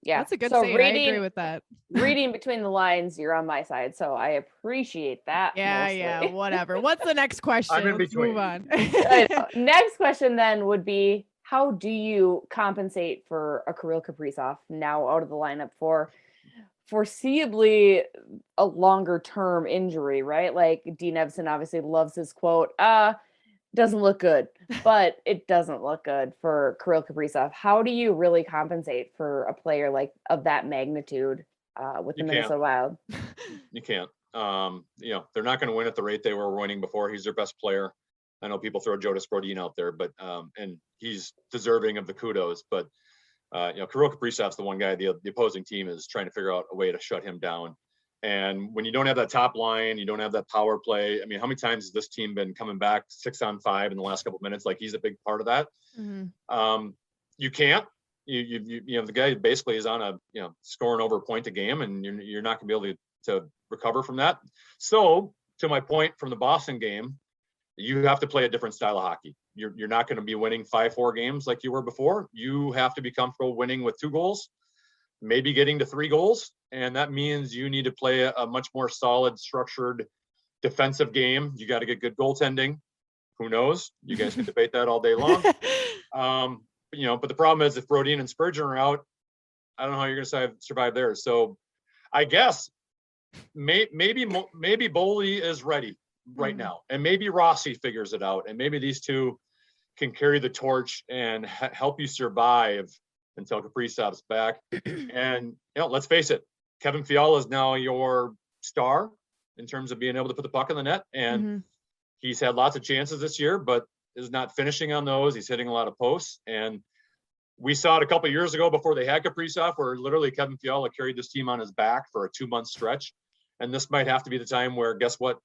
Speaker 6: Yeah,
Speaker 1: that's a good saying. I agree with that.
Speaker 6: Reading between the lines, you're on my side, so I appreciate that.
Speaker 1: Yeah, whatever. What's the next question?
Speaker 8: I'm in between.
Speaker 1: Let's move on.
Speaker 6: Next question then would be, how do you compensate for a Kirill Kaprizov now out of the lineup for foreseeably a longer term injury, right? Like Dean Evson obviously loves his quote, doesn't look good, but it doesn't look good for Kirill Kaprizov. How do you really compensate for a player like of that magnitude with the Minnesota Wild?
Speaker 8: You can't. They're not going to win at the rate they were winning before. He's their best player. I know people throw Jonas Brodin out there, but and he's deserving of the kudos. But Kirill Kaprizov's the one guy the opposing team is trying to figure out a way to shut him down. And when you don't have that top line, you don't have that power play. I mean, how many times has this team been coming back 6-on-5 in the last couple of minutes? Like he's a big part of that. You can't. The guy basically is on a scoring over a point a game, and you're not going to be able to recover from that. So to my point from the Boston game, you have to play a different style of hockey. You're not going to be winning 5-4 games like you were before. You have to be comfortable winning with 2 goals, maybe getting to 3 goals. And that means you need to play a much more solid, structured defensive game. You got to get good goaltending. Who knows? You guys can debate that all day long. But the problem is if Brodin and Spurgeon are out, I don't know how you're going to survive there. So I guess maybe Boley is ready right now. And maybe Rossi figures it out. And maybe these two can carry the torch and help you survive until Kaprizov's back. And let's face it, Kevin Fiala is now your star in terms of being able to put the puck in the net. And he's had lots of chances this year, but is not finishing on those. He's hitting a lot of posts. And we saw it a couple of years ago before they had Kaprizov, where literally Kevin Fiala carried this team on his back for a 2-month stretch. And this might have to be the time where, guess what,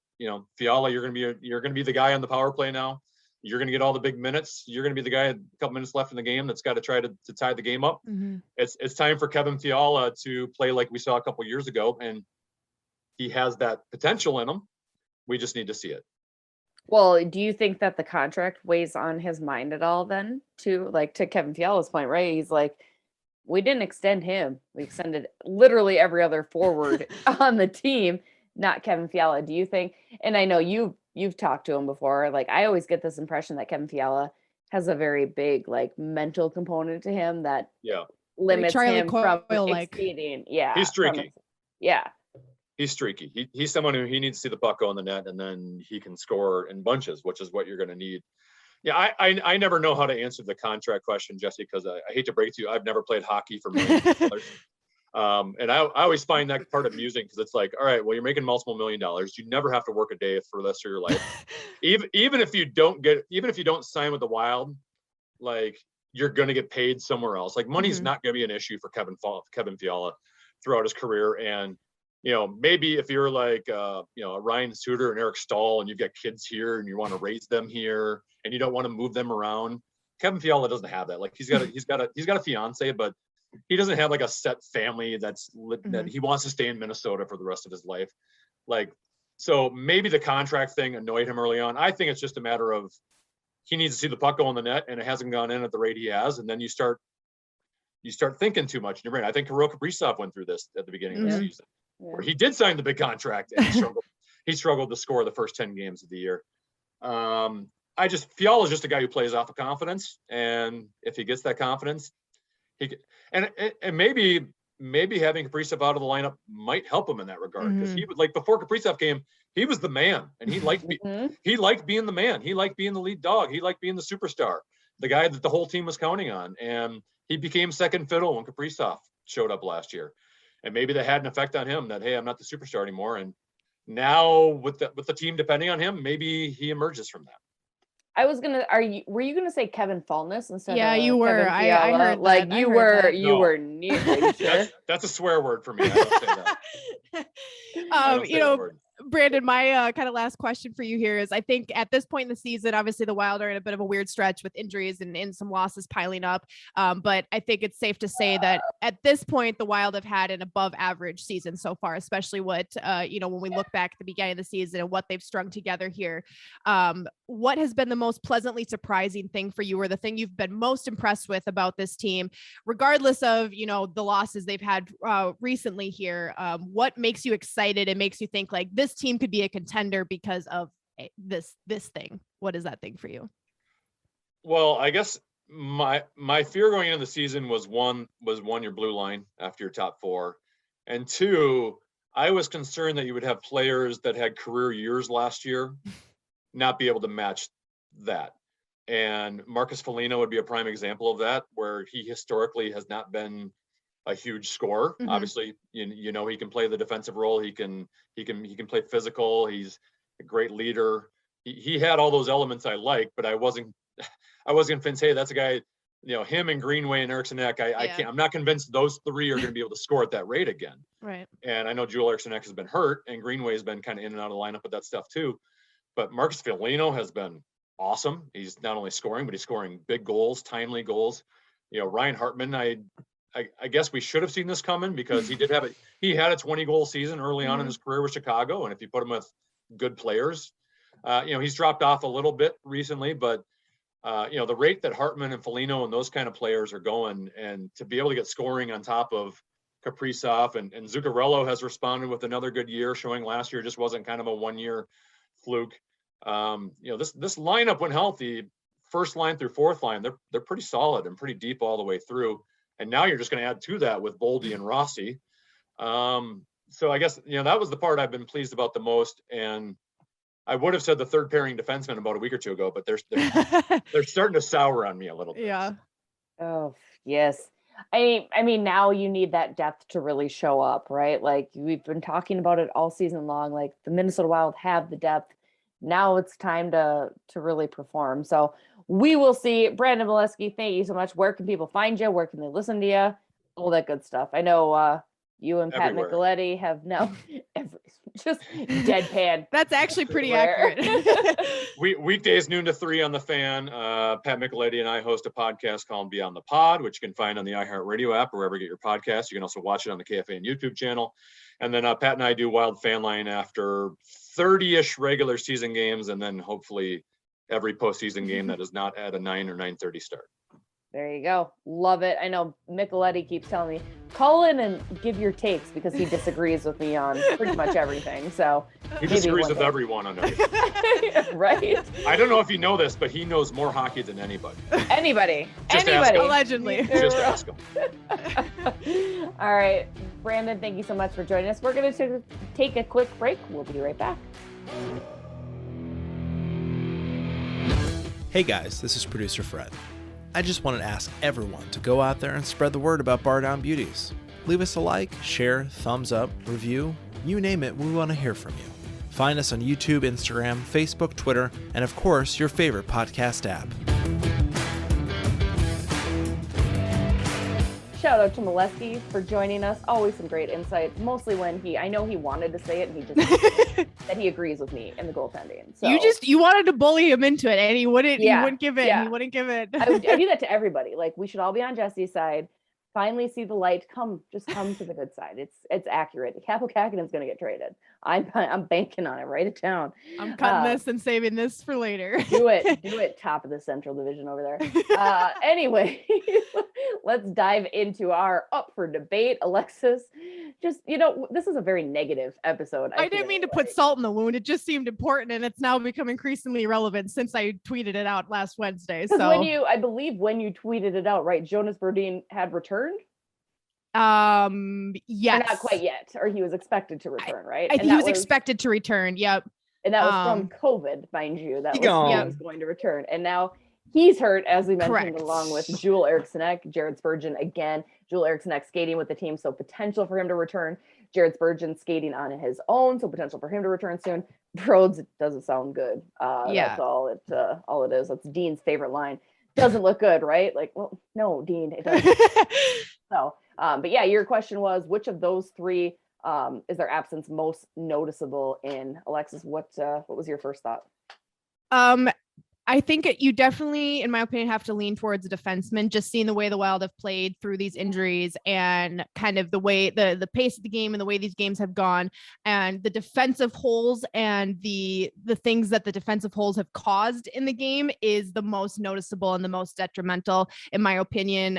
Speaker 8: Fiala, you're going to be the guy on the power play now. You're going to get all the big minutes. You're going to be the guy a couple minutes left in the game that's got to try to tie the game up. It's time for Kevin Fiala to play like we saw a couple years ago, and he has that potential in him. We just need to see it.
Speaker 6: Well, do you think that the contract weighs on his mind at all then, too? Like to Kevin Fiala's point, right? He's like, we didn't extend him. We extended literally every other forward on the team, not Kevin Fiala. Do you think, and I know you've talked to him before, like I always get this impression that Kevin Fiala has a very big like mental component to him that limits him from exceeding. Yeah.
Speaker 8: He's streaky. he's streaky. He's someone who he needs to see the puck go in the net, and then he can score in bunches, which is what you're going to need. Yeah, I never know how to answer the contract question, Jesse, because I hate to break it to you, I've never played hockey for millions of dollars. And I always find that part amusing because it's like, all right, well, you're making multiple $1 million. You never have to work a day for the rest of your life. even if you don't sign with the Wild, like you're going to get paid somewhere else. Like money's not going to be an issue for Kevin Fiala throughout his career. And, maybe if you're like, a Ryan Suter and Eric Stahl and you've got kids here and you want to raise them here and you don't want to move them around, Kevin Fiala doesn't have that. Like he's got a fiance, but he doesn't have like a set family that he wants to stay in Minnesota for the rest of his life. Like, so maybe the contract thing annoyed him early on. I think it's just a matter of he needs to see the puck go in the net and it hasn't gone in at the rate he has. And then you start thinking too much in your brain. I think Kirill Kaprizov went through this at the beginning of the season where he did sign the big contract and he struggled to score the first 10 games of the year. Fiala is just a guy who plays off of confidence. And if he gets that confidence, and maybe having Kaprizov out of the lineup might help him in that regard, because he would, like, before Kaprizov came, he was the man and he liked being the man. He liked being the lead dog. He liked being the superstar, the guy that the whole team was counting on. And he became second fiddle when Kaprizov showed up last year. And maybe that had an effect on him that, hey, I'm not the superstar anymore. And now with the team depending on him, maybe he emerges from that.
Speaker 6: Were you gonna say Kevin Fallness instead?
Speaker 1: Yeah,
Speaker 6: of
Speaker 1: you were.
Speaker 6: Kevin
Speaker 1: I heard
Speaker 6: like
Speaker 1: that.
Speaker 6: you were nearly sure.
Speaker 8: That's a swear word for me. I don't say that. Word.
Speaker 1: Brandon, my kind of last question for you here is, I think at this point in the season, obviously the Wild are in a bit of a weird stretch with injuries and some losses piling up. But I think it's safe to say that at this point, the Wild have had an above average season so far, especially when we look back at the beginning of the season and what they've strung together here. What has been the most pleasantly surprising thing for you, or the thing you've been most impressed with about this team, regardless of, the losses they've had recently here? What makes you excited and makes you think like this team could be a contender because of this thing? What is that thing for you?
Speaker 8: Well, I guess my fear going into the season was one, your blue line after your top four, and two, I was concerned that you would have players that had career years last year not be able to match that. And Marcus Foligno would be a prime example of that, where he historically has not been a huge scorer. Obviously, he can play the defensive role. He can play physical. He's a great leader. He had all those elements I like, but I wasn't convinced, hey, that's a guy, him and Greenway and Eriksson Ek, I'm not convinced those three are going to be able to score at that rate again.
Speaker 1: Right. And
Speaker 8: I know Joel Eriksson Ek has been hurt and Greenway has been kind of in and out of the lineup with that stuff too. But Marcus Foligno has been awesome. He's not only scoring, but he's scoring big goals, timely goals. Ryan Hartman, I guess we should have seen this coming, because he had a 20-goal season early on in his career with Chicago. And if you put him with good players, he's dropped off a little bit recently, but the rate that Hartman and Foligno and those kind of players are going, and to be able to get scoring on top of Kaprizov and Zuccarello has responded with another good year, showing last year just wasn't kind of a 1-year fluke. This lineup, when healthy, first line through fourth line, they're pretty solid and pretty deep all the way through. And now you're just going to add to that with Boldy and Rossi. So I guess, that was the part I've been pleased about the most. And I would have said the third pairing defenseman about a week or two ago, but they're starting to sour on me a little bit.
Speaker 1: Yeah.
Speaker 6: Oh, yes. I mean, now you need that depth to really show up, right? Like we've been talking about it all season long. Like the Minnesota Wild have the depth. Now it's time to really perform. So we will see. Brandon Mileski, thank you so much. Where can people find you? Where can they listen to you? All that good stuff. I know you and Pat Micheletti have now just deadpan.
Speaker 1: That's actually pretty accurate.
Speaker 8: Weekdays noon to 3 on the Fan. Pat Micheletti and I host a podcast called Beyond the Pod, which you can find on the iHeartRadio app or wherever you get your podcasts. You can also watch it on the KFAN YouTube channel. And then Pat and I do Wild Fan Line after 30-ish regular season games, and then hopefully every postseason game that is not at a 9 or 9:30 start.
Speaker 6: There you go. Love it. I know Micheletti keeps telling me, call in and give your takes, because he disagrees with me on pretty much everything. So
Speaker 8: he disagrees with everyone on everything.
Speaker 6: Right?
Speaker 8: I don't know if you know this, but he knows more hockey than anybody.
Speaker 6: Anybody.
Speaker 8: Just ask him.
Speaker 1: Allegedly.
Speaker 8: Just ask him.
Speaker 6: All right. Brandon, thank you so much for joining us. We're going to take a quick break. We'll be right back.
Speaker 3: Hey guys, this is producer Fred. I just wanted to ask everyone to go out there and spread the word about Bardown Beauties. Leave us a like, share, thumbs up, review, you name it, we want to hear from you. Find us on YouTube, Instagram, Facebook, Twitter, and of course, your favorite podcast app.
Speaker 6: Shout out to Moleski for joining us. Always some great insight, mostly when I know he wanted to say it and he just that he agrees with me in the goaltending. So
Speaker 1: You wanted to bully him into it and he wouldn't give it.
Speaker 6: Yeah.
Speaker 1: He wouldn't give it.
Speaker 6: I do that to everybody. Like, we should all be on Jesse's side. Finally see the light. Just come to the good side. It's accurate. Capo Kakinen's going to get traded. I'm banking on it. Write it down.
Speaker 1: I'm cutting this and saving this for later.
Speaker 6: Do it. Top of the Central Division over there. Anyway, let's dive into our up for debate. Alexis, this is a very negative episode.
Speaker 1: I didn't mean to put salt in the wound. It just seemed important, and it's now become increasingly relevant since I tweeted it out last Wednesday. So
Speaker 6: I believe when you tweeted it out, right, Jonas Brodin had returned.
Speaker 1: Yes.
Speaker 6: Or not quite yet, or he was expected to return, right?
Speaker 1: I think he was expected to return. Yep.
Speaker 6: And that was from COVID, mind you. That was
Speaker 7: he
Speaker 6: was going to return. And now he's hurt, as we mentioned,
Speaker 1: Correct.
Speaker 6: along with Joel Eriksson, Jared Spurgeon again. Joel Eriksson skating with the team, so potential for him to return. Jared Spurgeon skating on his own, so potential for him to return soon. Broads doesn't sound good. That's all it is. That's Dean's favorite line. Doesn't look good, right? Like, well, no, Dean, it doesn't. So, but yeah, your question was, which of those three is their absence most noticeable in? Alexis, what was your first thought?
Speaker 1: I think you definitely, in my opinion, have to lean towards a defenseman, just seeing the way the Wild have played through these injuries and kind of the way the pace of the game and the way these games have gone, and the defensive holes and the things that the defensive holes have caused in the game is the most noticeable and the most detrimental, in my opinion,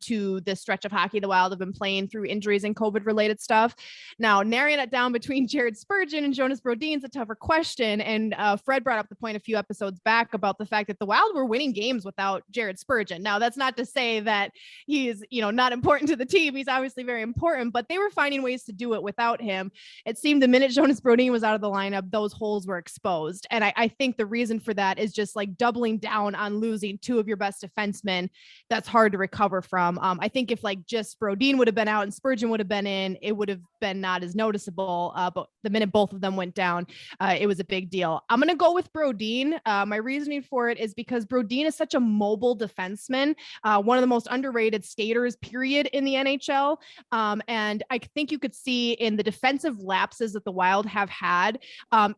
Speaker 1: to the stretch of hockey the Wild have been playing through injuries and COVID related stuff. Now, narrowing it down between Jared Spurgeon and Jonas Brodin is a tougher question. And Fred brought up the point a few episodes back about the fact that the Wild were winning games without Jared Spurgeon. Now, that's not to say that he's, not important to the team. He's obviously very important, but they were finding ways to do it without him. It seemed the minute Jonas Brodin was out of the lineup, those holes were exposed. And I think the reason for that is just like doubling down on losing two of your best defensemen. That's hard to recover from. I think if like just Brodin would have been out and Spurgeon would have been in, it would have been not as noticeable. But the minute both of them went down, it was a big deal. I'm going to go with Brodin. My reasoning for it is because Brodin is such a mobile defenseman, one of the most underrated skaters, period, in the NHL. And I think you could see in the defensive lapses that the Wild have had,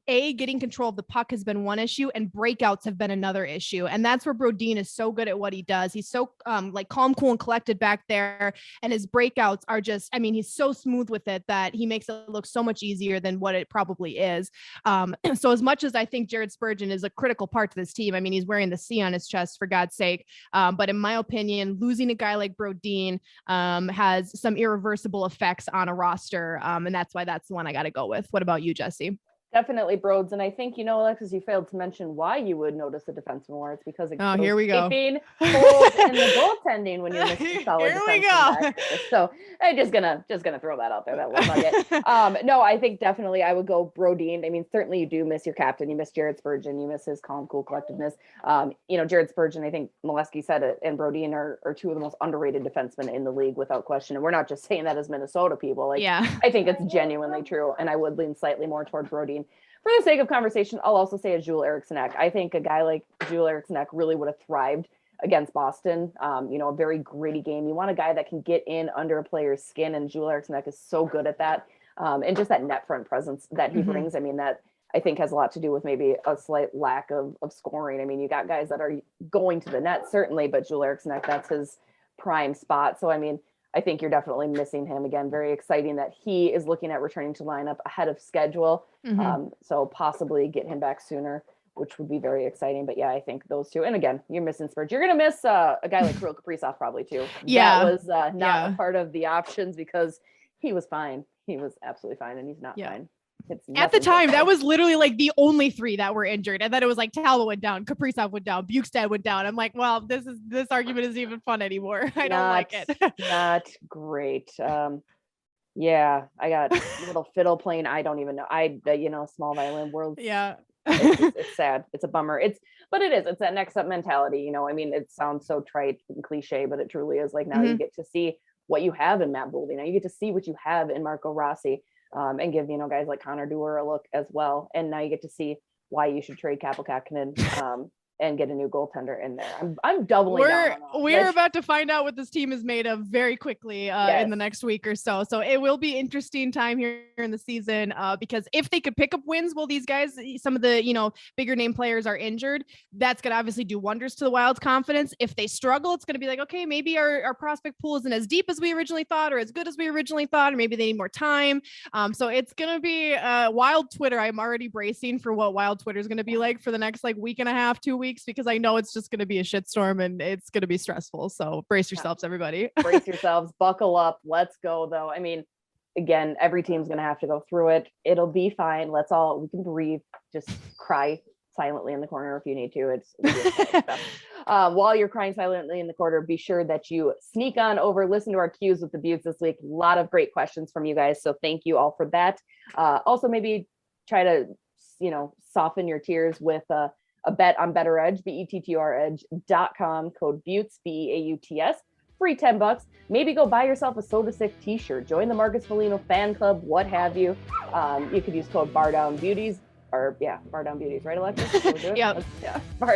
Speaker 1: getting control of the puck has been one issue, and breakouts have been another issue. And that's where Brodin is so good at what he does. He's so calm, cool, and collected back there. And his breakouts are just, he's so smooth with it that he makes it look so much easier than what it probably is. So as much as I think Jared Spurgeon is a critical part to this team, he's wearing the C on his chest, for God's sake. But in my opinion, losing a guy like Brodin has some irreversible effects on a roster. And that's why that's the one I got to go with. What about you, Jesse?
Speaker 6: Definitely Broads. And I think, Alexis, you failed to mention why you would notice a defenseman more. It's because of
Speaker 1: here we go.
Speaker 6: Holes in the goaltending when you're missing solid
Speaker 1: Here we
Speaker 6: defenseman
Speaker 1: go.
Speaker 6: back there. So I'm just gonna throw that out there. That little nugget. No, I think definitely I would go Brodin. Certainly you do miss your captain. You miss Jared Spurgeon. You miss his calm, cool collectiveness. Jared Spurgeon, I think Moleski said it, and Brodin are two of the most underrated defensemen in the league without question. And we're not just saying that as Minnesota people. I think it's genuinely true. And I would lean slightly more toward Brodin. For the sake of conversation, I'll also say a Joel Eriksson. I think a guy like Joel Eriksson really would have thrived against Boston. A very gritty game. You want a guy that can get in under a player's skin, and Joel Eriksson is so good at that. And just that net front presence that he brings. That I think has a lot to do with maybe a slight lack of scoring. You got guys that are going to the net, certainly, but Joel Eriksson, that's his prime spot. So, I think you're definitely missing him. Again, very exciting that he is looking at returning to lineup ahead of schedule. So possibly get him back sooner, which would be very exciting. But yeah, I think those two. And again, you're missing Spurgeon. You're going to miss a guy like Kirill Kaprizov probably too.
Speaker 1: Yeah.
Speaker 6: That was not a part of the options because he was fine. He was absolutely fine, and he's not fine.
Speaker 1: At the time, that was literally like the only three that were injured. And then it was like Talbot went down, Kaprizov went down, Bukestad went down. I'm like, well, this argument isn't even fun anymore. I don't like it.
Speaker 6: Not great. Yeah, I got little fiddle playing. I don't even know. Small violin world.
Speaker 1: Yeah.
Speaker 6: It's sad. It's a bummer. But it is. It's that next up mentality. I mean, it sounds so trite and cliche, but it truly is. Like now you get to see what you have in Matt Boldy. Now you get to see what you have in Marco Rossi, and give guys like Connor Dewar a look as well. And now you get to see why you should trade Kapokakinen, and get a new goaltender in there. I'm doubling down.
Speaker 1: We're about to find out what this team is made of very quickly in the next week or so. So it will be interesting time here in the season, because if they could pick up wins while these guys, some of the bigger name players are injured, that's going to obviously do wonders to the Wild's confidence. If they struggle, it's going to be like, okay, maybe our prospect pool isn't as deep as we originally thought, or as good as we originally thought, or maybe they need more time. So it's going to be Wild Twitter. I'm already bracing for what Wild Twitter is going to be like for the next week and a half, 2 weeks, because I know it's just going to be a shitstorm and it's going to be stressful. So brace yourselves, everybody.
Speaker 6: Brace yourselves, buckle up. Let's go though. I mean, again, every team's going to have to go through it. It'll be fine. We can breathe, just cry silently in the corner if you need to. While you're crying silently in the corner, be sure that you sneak on over, listen to our cues with the Beauties this week. A lot of great questions from you guys. So thank you all for that. Also maybe try to, soften your tears with, a bet on BettorEdge, BettorEdge.com, code BEAUTS, BEAUTS, free $10. Maybe go buy yourself a SotaStick t-shirt, join the Marcus Foligno fan club, what have you. You could use code Bardown Beauties, Bardown Beauties, right, Alexis?
Speaker 1: Yeah.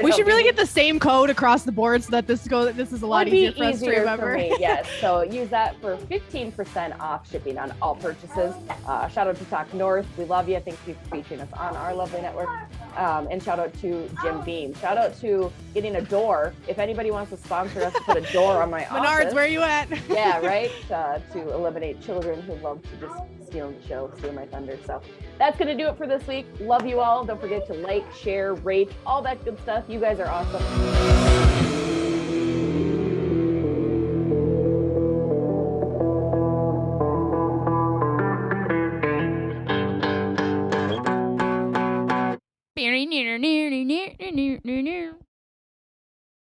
Speaker 1: We should really get the same code across the board so that this is a lot easier for us to remember.
Speaker 6: Yes. So use that for 15% off shipping on all purchases. Shout out to Talk North. We love you. Thank you for featuring us on our lovely network. And shout out to Jim Beam. Shout out to getting a door. If anybody wants to sponsor us to put a door on my
Speaker 1: Menards,
Speaker 6: office.
Speaker 1: where you at?
Speaker 6: Yeah, right. To eliminate children who love to just steal the show, steal my thunder. So that's going to do it for this week. Love you all. Don't forget to like, share, rate, all that good stuff. You guys are awesome.